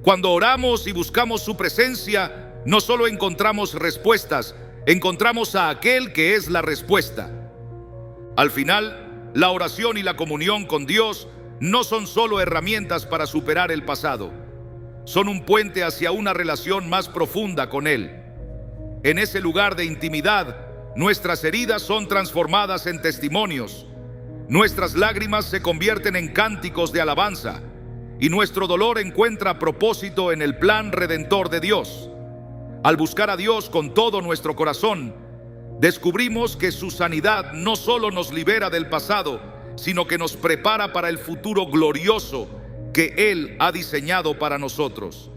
Cuando oramos y buscamos su presencia, no solo encontramos respuestas, encontramos a aquel que es la respuesta. Al final, la oración y la comunión con Dios no son solo herramientas para superar el pasado, son un puente hacia una relación más profunda con Él. En ese lugar de intimidad, nuestras heridas son transformadas en testimonios, nuestras lágrimas se convierten en cánticos de alabanza y nuestro dolor encuentra propósito en el plan redentor de Dios. Al buscar a Dios con todo nuestro corazón, descubrimos que su sanidad no solo nos libera del pasado, sino que nos prepara para el futuro glorioso que Él ha diseñado para nosotros.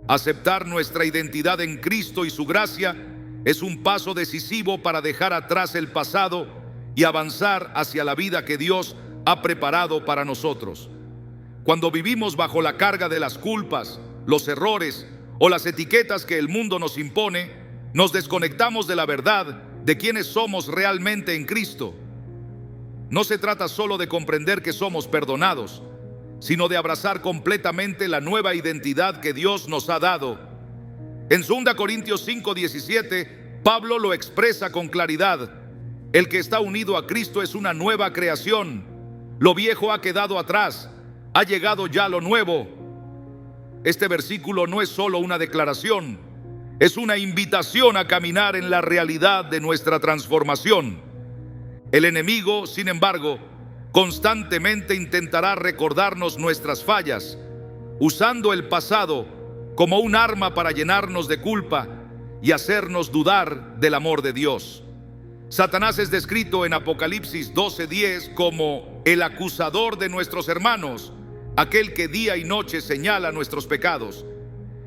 Aceptar nuestra identidad en Cristo y su gracia es un paso decisivo para dejar atrás el pasado y avanzar hacia la vida que Dios ha preparado para nosotros. Cuando vivimos bajo la carga de las culpas, los errores o las etiquetas que el mundo nos impone, nos desconectamos de la verdad de quiénes somos realmente en Cristo. No se trata solo de comprender que somos perdonados, sino de abrazar completamente la nueva identidad que Dios nos ha dado. En 2 Corintios 5:17, Pablo lo expresa con claridad: el que está unido a Cristo es una nueva creación. Lo viejo ha quedado atrás, ha llegado ya lo nuevo. Este versículo no es solo una declaración, es una invitación a caminar en la realidad de nuestra transformación. El enemigo, sin embargo, constantemente intentará recordarnos nuestras fallas, usando el pasado como un arma para llenarnos de culpa y hacernos dudar del amor de Dios. Satanás es descrito en Apocalipsis 12:10 como el acusador de nuestros hermanos, aquel que día y noche señala nuestros pecados.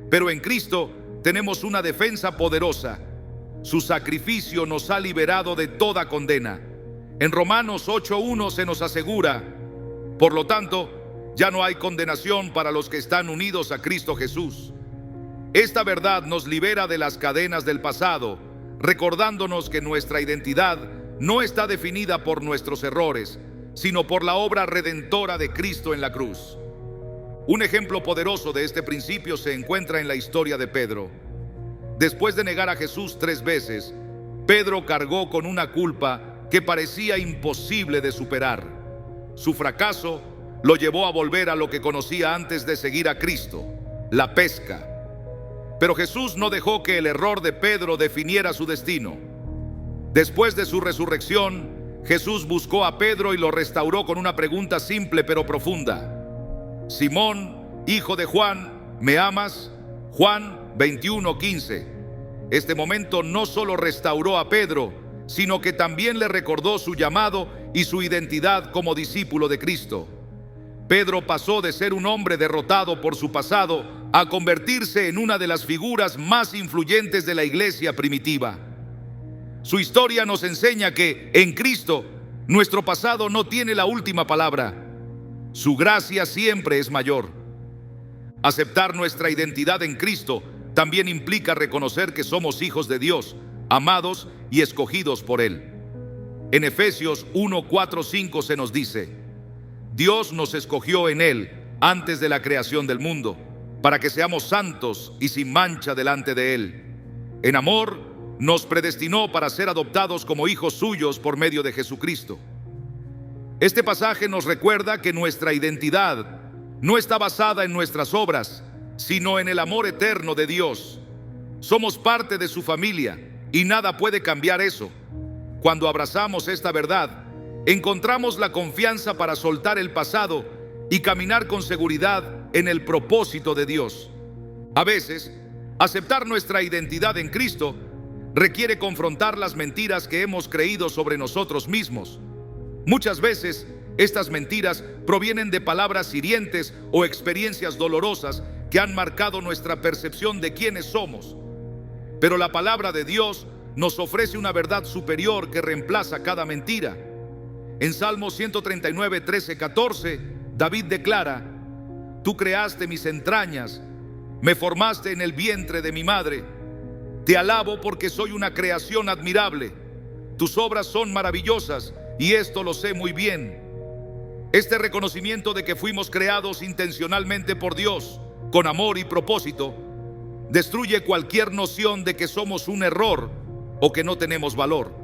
Pero en Cristo tenemos una defensa poderosa. Su sacrificio nos ha liberado de toda condena. En Romanos 8:1 se nos asegura: por lo tanto, ya no hay condenación para los que están unidos a Cristo Jesús. Esta verdad nos libera de las cadenas del pasado, recordándonos que nuestra identidad no está definida por nuestros errores, sino por la obra redentora de Cristo en la cruz. Un ejemplo poderoso de este principio se encuentra en la historia de Pedro. Después de negar a Jesús 3 veces, Pedro cargó con una culpa que parecía imposible de superar. Su fracaso lo llevó a volver a lo que conocía antes de seguir a Cristo: la pesca. Pero Jesús no dejó que el error de Pedro definiera su destino. Después de su resurrección, Jesús buscó a Pedro y lo restauró con una pregunta simple pero profunda: Simón, hijo de Juan, ¿me amas? Juan 21:15. Este momento no solo restauró a Pedro, sino que también le recordó su llamado y su identidad como discípulo de Cristo. Pedro pasó de ser un hombre derrotado por su pasado a convertirse en una de las figuras más influyentes de la iglesia primitiva. Su historia nos enseña que en Cristo nuestro pasado no tiene la última palabra. Su gracia siempre es mayor. Aceptar nuestra identidad en Cristo también implica reconocer que somos hijos de Dios, amados y escogidos por Él. En Efesios 1, 4, 5 se nos dice: Dios nos escogió en Él antes de la creación del mundo, para que seamos santos y sin mancha delante de Él. En amor, nos predestinó para ser adoptados como hijos suyos por medio de Jesucristo. Este pasaje nos recuerda que nuestra identidad no está basada en nuestras obras, sino en el amor eterno de Dios. Somos parte de su familia y nada puede cambiar eso. Cuando abrazamos esta verdad, encontramos la confianza para soltar el pasado y caminar con seguridad en el propósito de Dios. A veces, aceptar nuestra identidad en Cristo requiere confrontar las mentiras que hemos creído sobre nosotros mismos. Muchas veces, estas mentiras provienen de palabras hirientes o experiencias dolorosas que han marcado nuestra percepción de quiénes somos. Pero la palabra de Dios nos ofrece una verdad superior que reemplaza cada mentira. En Salmo 139, 13, 14, David declara: Tú creaste mis entrañas, me formaste en el vientre de mi madre. Te alabo porque soy una creación admirable. Tus obras son maravillosas y esto lo sé muy bien. Este reconocimiento de que fuimos creados intencionalmente por Dios, con amor y propósito, destruye cualquier noción de que somos un error o que no tenemos valor.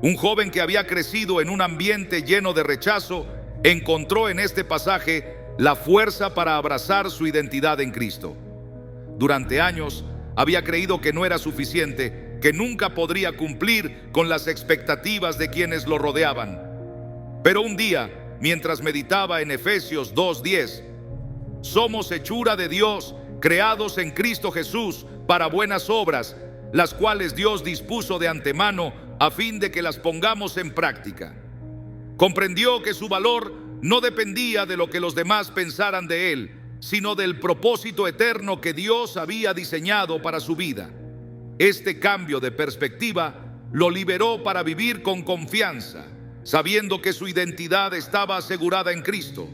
Un joven que había crecido en un ambiente lleno de rechazo encontró en este pasaje la fuerza para abrazar su identidad en Cristo. Durante años había creído que no era suficiente, que nunca podría cumplir con las expectativas de quienes lo rodeaban. Pero un día, mientras meditaba en Efesios 2:10, somos hechura de Dios, creados en Cristo Jesús para buenas obras, las cuales Dios dispuso de antemano a fin de que las pongamos en práctica. Comprendió que su valor no dependía de lo que los demás pensaran de él, sino del propósito eterno que Dios había diseñado para su vida. Este cambio de perspectiva lo liberó para vivir con confianza, sabiendo que su identidad estaba asegurada en Cristo.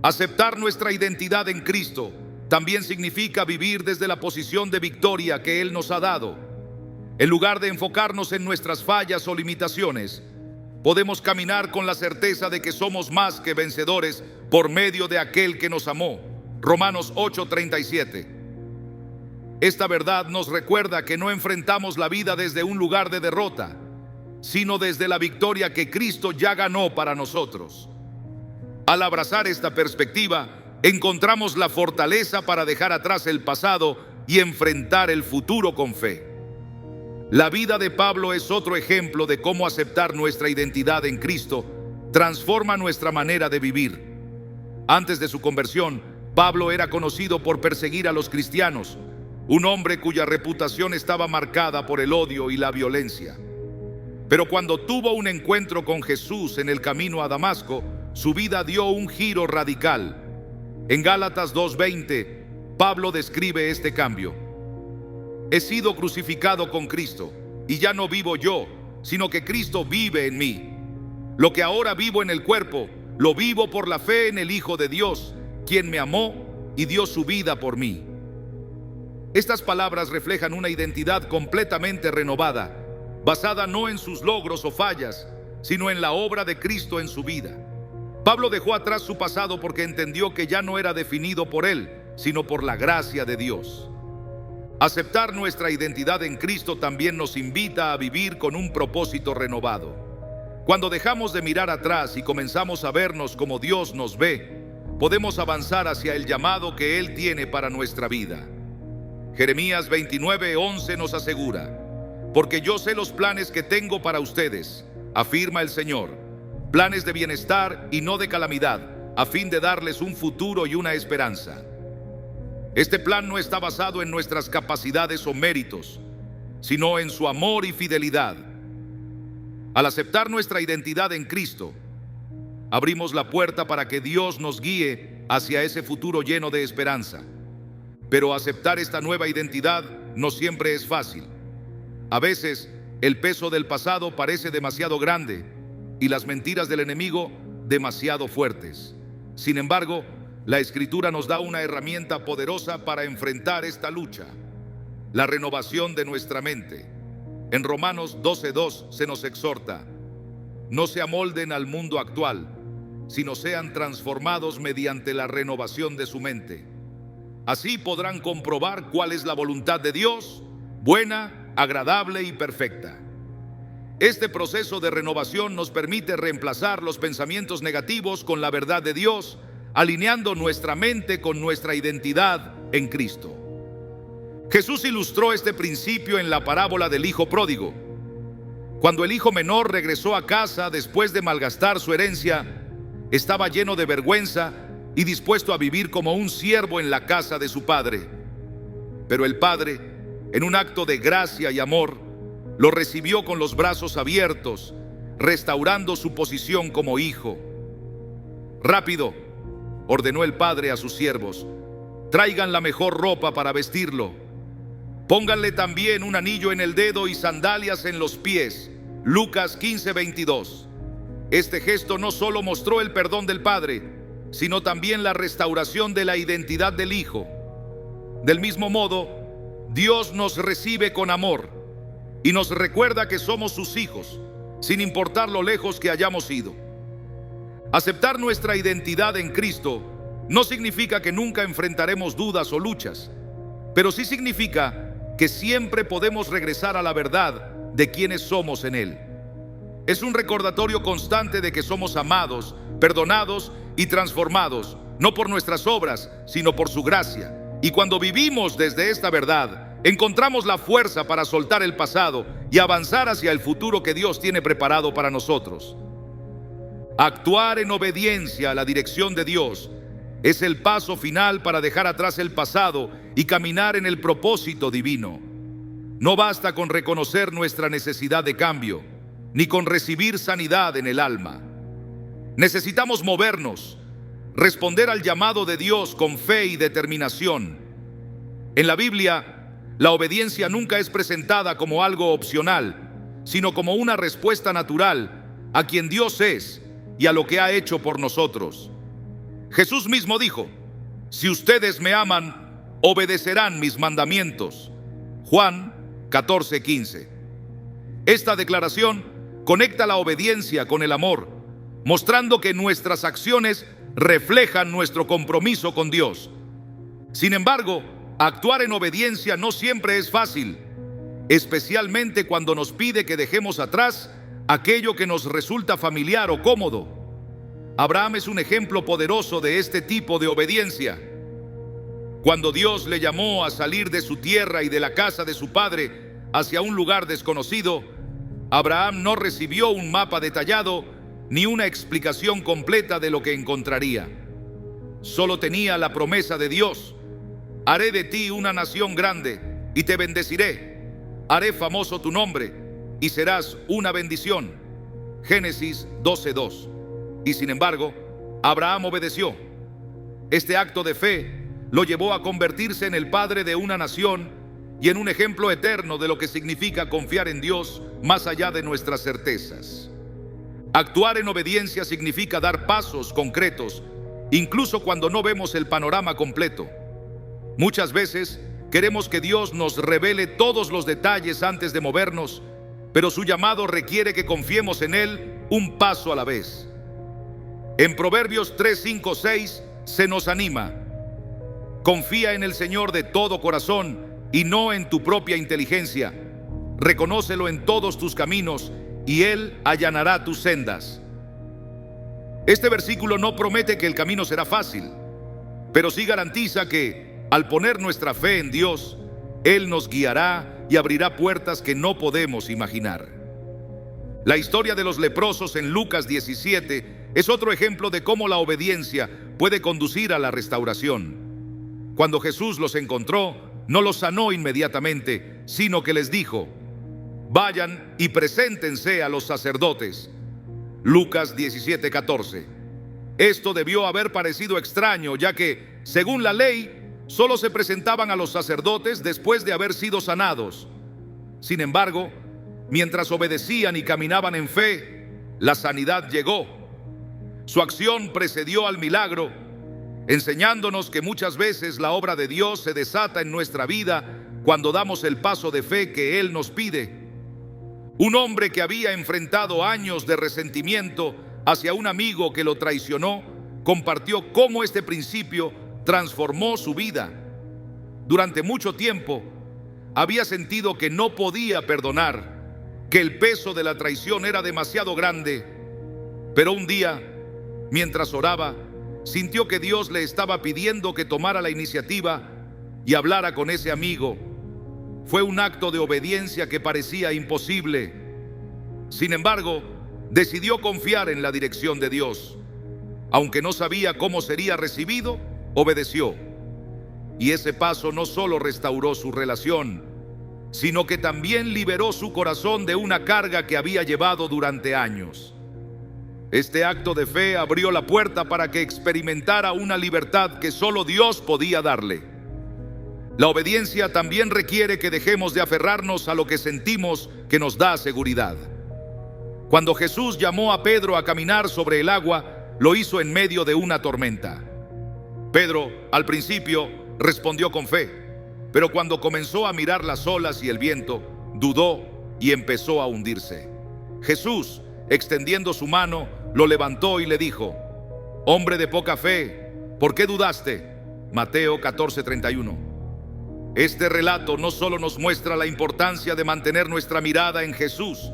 Aceptar nuestra identidad en Cristo también significa vivir desde la posición de victoria que Él nos ha dado. En lugar de enfocarnos en nuestras fallas o limitaciones, podemos caminar con la certeza de que somos más que vencedores por medio de aquel que nos amó. Romanos 8:37. Esta verdad nos recuerda que no enfrentamos la vida desde un lugar de derrota, sino desde la victoria que Cristo ya ganó para nosotros. Al abrazar esta perspectiva, encontramos la fortaleza para dejar atrás el pasado y enfrentar el futuro con fe. La vida de Pablo es otro ejemplo de cómo aceptar nuestra identidad en Cristo transforma nuestra manera de vivir. Antes de su conversión, Pablo era conocido por perseguir a los cristianos, un hombre cuya reputación estaba marcada por el odio y la violencia. Pero cuando tuvo un encuentro con Jesús en el camino a Damasco, su vida dio un giro radical. En Gálatas 2:20, Pablo describe este cambio: He sido crucificado con Cristo, y ya no vivo yo, sino que Cristo vive en mí. Lo que ahora vivo en el cuerpo, lo vivo por la fe en el Hijo de Dios, quien me amó y dio su vida por mí. Estas palabras reflejan una identidad completamente renovada, basada no en sus logros o fallas, sino en la obra de Cristo en su vida. Pablo dejó atrás su pasado porque entendió que ya no era definido por él, sino por la gracia de Dios. Aceptar nuestra identidad en Cristo también nos invita a vivir con un propósito renovado. Cuando dejamos de mirar atrás y comenzamos a vernos como Dios nos ve, podemos avanzar hacia el llamado que Él tiene para nuestra vida. Jeremías 29:11 nos asegura: Porque yo sé los planes que tengo para ustedes, afirma el Señor, planes de bienestar y no de calamidad, a fin de darles un futuro y una esperanza. Este plan no está basado en nuestras capacidades o méritos, sino en su amor y fidelidad. Al aceptar nuestra identidad en Cristo, abrimos la puerta para que Dios nos guíe hacia ese futuro lleno de esperanza. Pero aceptar esta nueva identidad no siempre es fácil. A veces, el peso del pasado parece demasiado grande y las mentiras del enemigo demasiado fuertes. Sin embargo, la Escritura nos da una herramienta poderosa para enfrentar esta lucha: la renovación de nuestra mente. En Romanos 12:2 se nos exhorta: no se amolden al mundo actual, sino sean transformados mediante la renovación de su mente. Así podrán comprobar cuál es la voluntad de Dios, buena, agradable y perfecta. Este proceso de renovación nos permite reemplazar los pensamientos negativos con la verdad de Dios, alineando nuestra mente con nuestra identidad en Cristo. Jesús ilustró este principio en la parábola del hijo pródigo. Cuando el hijo menor regresó a casa después de malgastar su herencia, estaba lleno de vergüenza y dispuesto a vivir como un siervo en la casa de su padre. Pero el padre, en un acto de gracia y amor, lo recibió con los brazos abiertos, restaurando su posición como hijo. Rápido, ordenó el padre a sus siervos, traigan la mejor ropa para vestirlo. Pónganle también un anillo en el dedo y sandalias en los pies. Lucas 15:22. Este gesto no solo mostró el perdón del padre, sino también la restauración de la identidad del hijo. Del mismo modo, Dios nos recibe con amor y nos recuerda que somos sus hijos, sin importar lo lejos que hayamos ido. Aceptar nuestra identidad en Cristo no significa que nunca enfrentaremos dudas o luchas, pero sí significa que siempre podemos regresar a la verdad de quiénes somos en Él. Es un recordatorio constante de que somos amados, perdonados y transformados, no por nuestras obras, sino por su gracia. Y cuando vivimos desde esta verdad, encontramos la fuerza para soltar el pasado y avanzar hacia el futuro que Dios tiene preparado para nosotros. Actuar en obediencia a la dirección de Dios es el paso final para dejar atrás el pasado y caminar en el propósito divino. No basta con reconocer nuestra necesidad de cambio, ni con recibir sanidad en el alma. Necesitamos movernos, responder al llamado de Dios con fe y determinación. En la Biblia, la obediencia nunca es presentada como algo opcional, sino como una respuesta natural a quien Dios es y a lo que ha hecho por nosotros. Jesús mismo dijo: si ustedes me aman, obedecerán mis mandamientos. Juan 14:15. Esta declaración conecta la obediencia con el amor, mostrando que nuestras acciones reflejan nuestro compromiso con Dios. Sin embargo, actuar en obediencia no siempre es fácil, especialmente cuando nos pide que dejemos atrás aquello que nos resulta familiar o cómodo. Abraham es un ejemplo poderoso de este tipo de obediencia. Cuando Dios le llamó a salir de su tierra y de la casa de su padre hacia un lugar desconocido, Abraham no recibió un mapa detallado ni una explicación completa de lo que encontraría. Solo tenía la promesa de Dios: haré de ti una nación grande y te bendeciré. Haré famoso tu nombre y serás una bendición. Génesis 12:2. Y sin embargo, Abraham obedeció. Este acto de fe lo llevó a convertirse en el padre de una nación y en un ejemplo eterno de lo que significa confiar en Dios más allá de nuestras certezas. Actuar en obediencia significa dar pasos concretos, incluso cuando no vemos el panorama completo. Muchas veces queremos que Dios nos revele todos los detalles antes de movernos, pero su llamado requiere que confiemos en Él un paso a la vez. En Proverbios 3, 5, 6 se nos anima: confía en el Señor de todo corazón y no en tu propia inteligencia. Reconócelo en todos tus caminos y Él allanará tus sendas. Este versículo no promete que el camino será fácil, pero sí garantiza que, al poner nuestra fe en Dios, Él nos guiará y abrirá puertas que no podemos imaginar. La historia de los leprosos en Lucas 17 es otro ejemplo de cómo la obediencia puede conducir a la restauración. Cuando Jesús los encontró, no los sanó inmediatamente, sino que les dijo: vayan y preséntense a los sacerdotes. Lucas 17:14. esto debió haber parecido extraño, ya que, según la ley, solo se presentaban a los sacerdotes después de haber sido sanados. Sin embargo, mientras obedecían y caminaban en fe, la sanidad llegó. Su acción precedió al milagro, enseñándonos que muchas veces la obra de Dios se desata en nuestra vida cuando damos el paso de fe que Él nos pide. Un hombre que había enfrentado años de resentimiento hacia un amigo que lo traicionó, compartió cómo este principio transformó su vida. Durante mucho tiempo, había sentido que no podía perdonar, que el peso de la traición era demasiado grande, pero un día, mientras oraba, sintió que Dios le estaba pidiendo que tomara la iniciativa y hablara con ese amigo. Fue un acto de obediencia que parecía imposible. Sin embargo, decidió confiar en la dirección de Dios. Aunque no sabía cómo sería recibido, obedeció. Y ese paso no solo restauró su relación, sino que también liberó su corazón de una carga que había llevado durante años. Este acto de fe abrió la puerta para que experimentara una libertad que solo Dios podía darle. La obediencia también requiere que dejemos de aferrarnos a lo que sentimos que nos da seguridad. Cuando Jesús llamó a Pedro a caminar sobre el agua, lo hizo en medio de una tormenta. Pedro, al principio, respondió con fe, pero cuando comenzó a mirar las olas y el viento, dudó y empezó a hundirse. Jesús, extendiendo su mano, lo levantó y le dijo: «Hombre de poca fe, ¿por qué dudaste?». Mateo 14:31. Este relato no solo nos muestra la importancia de mantener nuestra mirada en Jesús,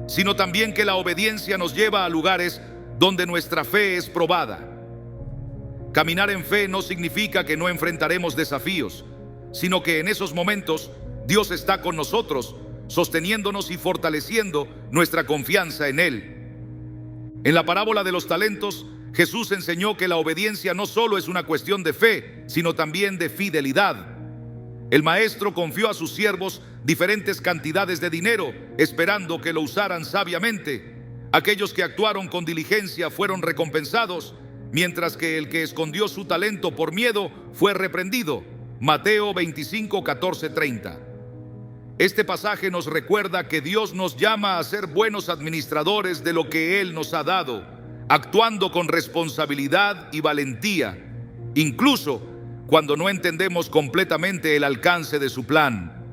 sino también que la obediencia nos lleva a lugares donde nuestra fe es probada. Caminar en fe no significa que no enfrentaremos desafíos, sino que en esos momentos Dios está con nosotros, sosteniéndonos y fortaleciendo nuestra confianza en Él. En la parábola de los talentos, Jesús enseñó que la obediencia no solo es una cuestión de fe, sino también de fidelidad. El maestro confió a sus siervos diferentes cantidades de dinero, esperando que lo usaran sabiamente. Aquellos que actuaron con diligencia fueron recompensados, mientras que el que escondió su talento por miedo fue reprendido. Mateo 25:14-30. Este pasaje nos recuerda que Dios nos llama a ser buenos administradores de lo que Él nos ha dado, actuando con responsabilidad y valentía, incluso cuando no entendemos completamente el alcance de su plan.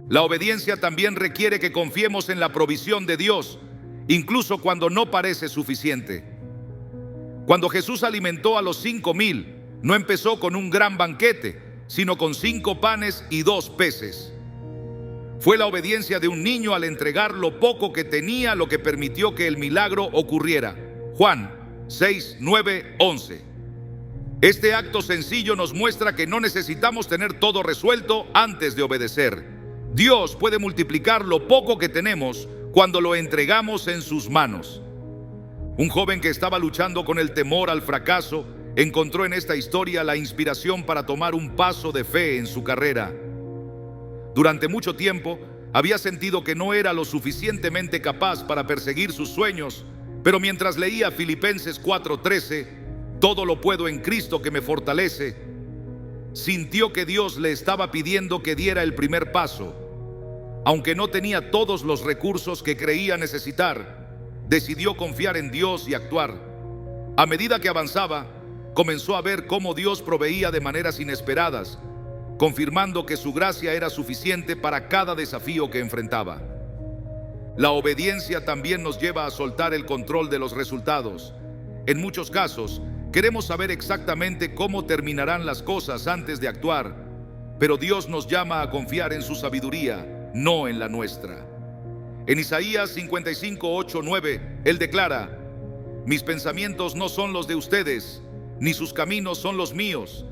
La obediencia también requiere que confiemos en la provisión de Dios, incluso cuando no parece suficiente. Cuando Jesús alimentó a los 5,000, no empezó con un gran banquete, sino con 5 panes y 2 peces. Fue la obediencia de un niño al entregar lo poco que tenía lo que permitió que el milagro ocurriera. Juan 6:9-11. Este acto sencillo nos muestra que no necesitamos tener todo resuelto antes de obedecer. Dios puede multiplicar lo poco que tenemos cuando lo entregamos en sus manos. Un joven que estaba luchando con el temor al fracaso encontró en esta historia la inspiración para tomar un paso de fe en su carrera. Durante mucho tiempo había sentido que no era lo suficientemente capaz para perseguir sus sueños, pero mientras leía Filipenses 4:13, todo lo puedo en Cristo que me fortalece, sintió que Dios le estaba pidiendo que diera el primer paso. Aunque no tenía todos los recursos que creía necesitar, decidió confiar en Dios y actuar. A medida que avanzaba, comenzó a ver cómo Dios proveía de maneras inesperadas, confirmando que su gracia era suficiente para cada desafío que enfrentaba. La obediencia también nos lleva a soltar el control de los resultados. En muchos casos, queremos saber exactamente cómo terminarán las cosas antes de actuar, pero Dios nos llama a confiar en su sabiduría, no en la nuestra. En Isaías 55:8-9, Él declara: «Mis pensamientos no son los de ustedes, ni sus caminos son los míos»,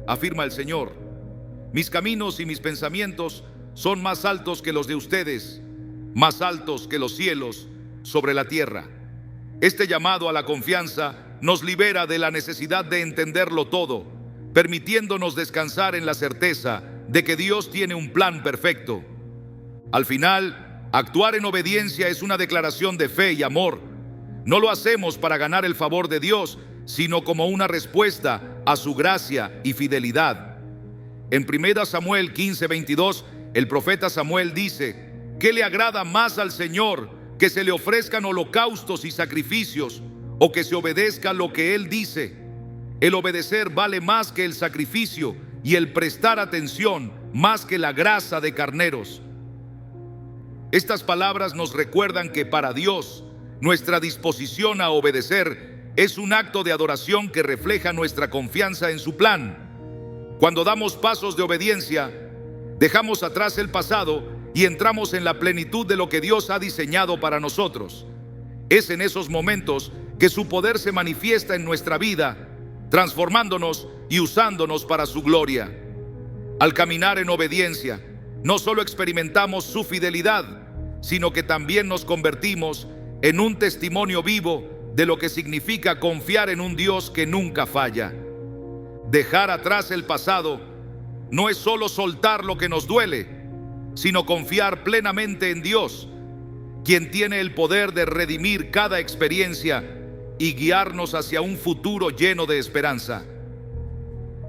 afirma el Señor. «Mis caminos y mis pensamientos son más altos que los de ustedes, más altos que los cielos sobre la tierra». Este llamado a la confianza nos libera de la necesidad de entenderlo todo, permitiéndonos descansar en la certeza de que Dios tiene un plan perfecto. Al final, actuar en obediencia es una declaración de fe y amor. No lo hacemos para ganar el favor de Dios, sino como una respuesta a su gracia y fidelidad. En 1 Samuel 15:22, el profeta Samuel dice: ¿qué le agrada más al Señor, que se le ofrezcan holocaustos y sacrificios, o que se obedezca lo que Él dice? El obedecer vale más que el sacrificio, y el prestar atención más que la grasa de carneros. Estas palabras nos recuerdan que para Dios, nuestra disposición a obedecer es un acto de adoración que refleja nuestra confianza en su plan. Cuando damos pasos de obediencia, dejamos atrás el pasado y entramos en la plenitud de lo que Dios ha diseñado para nosotros. Es en esos momentos que su poder se manifiesta en nuestra vida, transformándonos y usándonos para su gloria. Al caminar en obediencia, no solo experimentamos su fidelidad, sino que también nos convertimos en un testimonio vivo de lo que significa confiar en un Dios que nunca falla. Dejar atrás el pasado no es solo soltar lo que nos duele, sino confiar plenamente en Dios, quien tiene el poder de redimir cada experiencia y guiarnos hacia un futuro lleno de esperanza.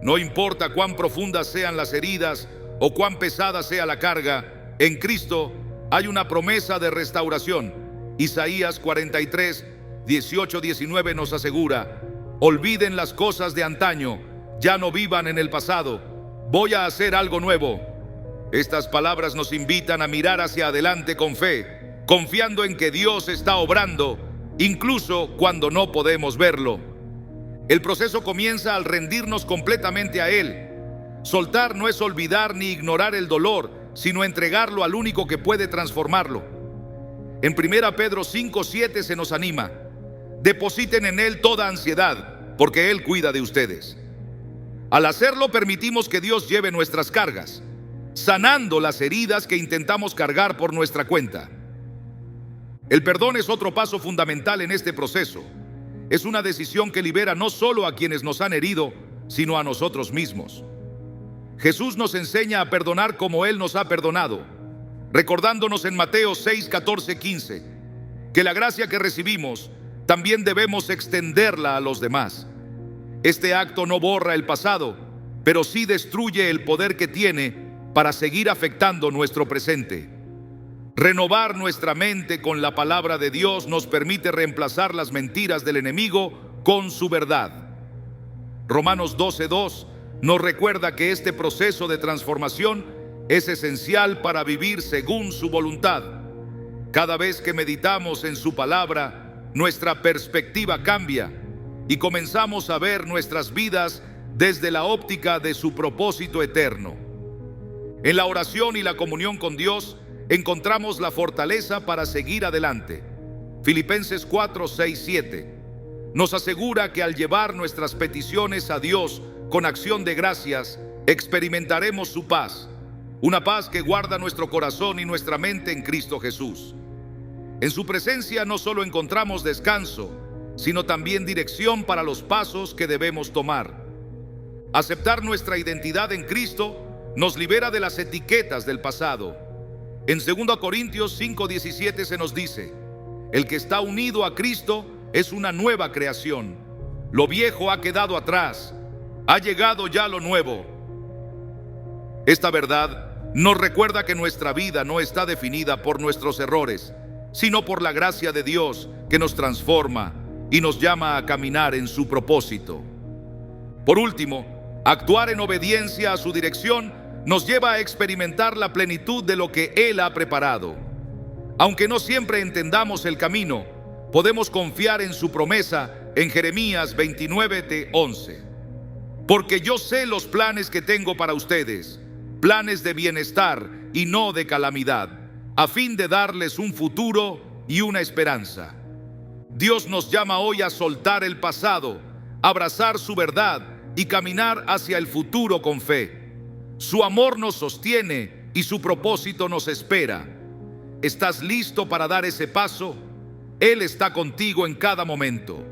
No importa cuán profundas sean las heridas o cuán pesada sea la carga, en Cristo hay una promesa de restauración. Isaías 43, 18-19 nos asegura: olviden las cosas de antaño, ya no vivan en el pasado, voy a hacer algo nuevo. Estas palabras nos invitan a mirar hacia adelante con fe, confiando en que Dios está obrando, incluso cuando no podemos verlo. El proceso comienza al rendirnos completamente a Él. Soltar no es olvidar ni ignorar el dolor, sino entregarlo al único que puede transformarlo. En 1 Pedro 5:7 se nos anima: depositen en Él toda ansiedad, porque Él cuida de ustedes. Al hacerlo, permitimos que Dios lleve nuestras cargas, sanando las heridas que intentamos cargar por nuestra cuenta. El perdón es otro paso fundamental en este proceso. Es una decisión que libera no solo a quienes nos han herido, sino a nosotros mismos. Jesús nos enseña a perdonar como Él nos ha perdonado, recordándonos en Mateo 6, 14, 15, que la gracia que recibimos también debemos extenderla a los demás. Este acto no borra el pasado, pero sí destruye el poder que tiene para seguir afectando nuestro presente. Renovar nuestra mente con la palabra de Dios nos permite reemplazar las mentiras del enemigo con su verdad. Romanos 12:2 nos recuerda que este proceso de transformación es esencial para vivir según su voluntad. Cada vez que meditamos en su palabra, nuestra perspectiva cambia y comenzamos a ver nuestras vidas desde la óptica de su propósito eterno. En la oración y la comunión con Dios encontramos la fortaleza para seguir adelante. Filipenses 4, 6, 7 nos asegura que al llevar nuestras peticiones a Dios con acción de gracias, experimentaremos su paz, una paz que guarda nuestro corazón y nuestra mente en Cristo Jesús. En su presencia no solo encontramos descanso, sino también dirección para los pasos que debemos tomar. Aceptar nuestra identidad en Cristo nos libera de las etiquetas del pasado. En 2 Corintios 5:17 se nos dice: el que está unido a Cristo es una nueva creación. Lo viejo ha quedado atrás, ha llegado ya lo nuevo. Esta verdad nos recuerda que nuestra vida no está definida por nuestros errores, sino por la gracia de Dios que nos transforma y nos llama a caminar en su propósito. Por último, actuar en obediencia a su dirección nos lleva a experimentar la plenitud de lo que Él ha preparado. Aunque no siempre entendamos el camino, podemos confiar en su promesa en Jeremías 29:11. Porque yo sé los planes que tengo para ustedes, planes de bienestar y no de calamidad, a fin de darles un futuro y una esperanza. Dios nos llama hoy a soltar el pasado, abrazar su verdad y caminar hacia el futuro con fe. Su amor nos sostiene y su propósito nos espera. ¿Estás listo para dar ese paso? Él está contigo en cada momento.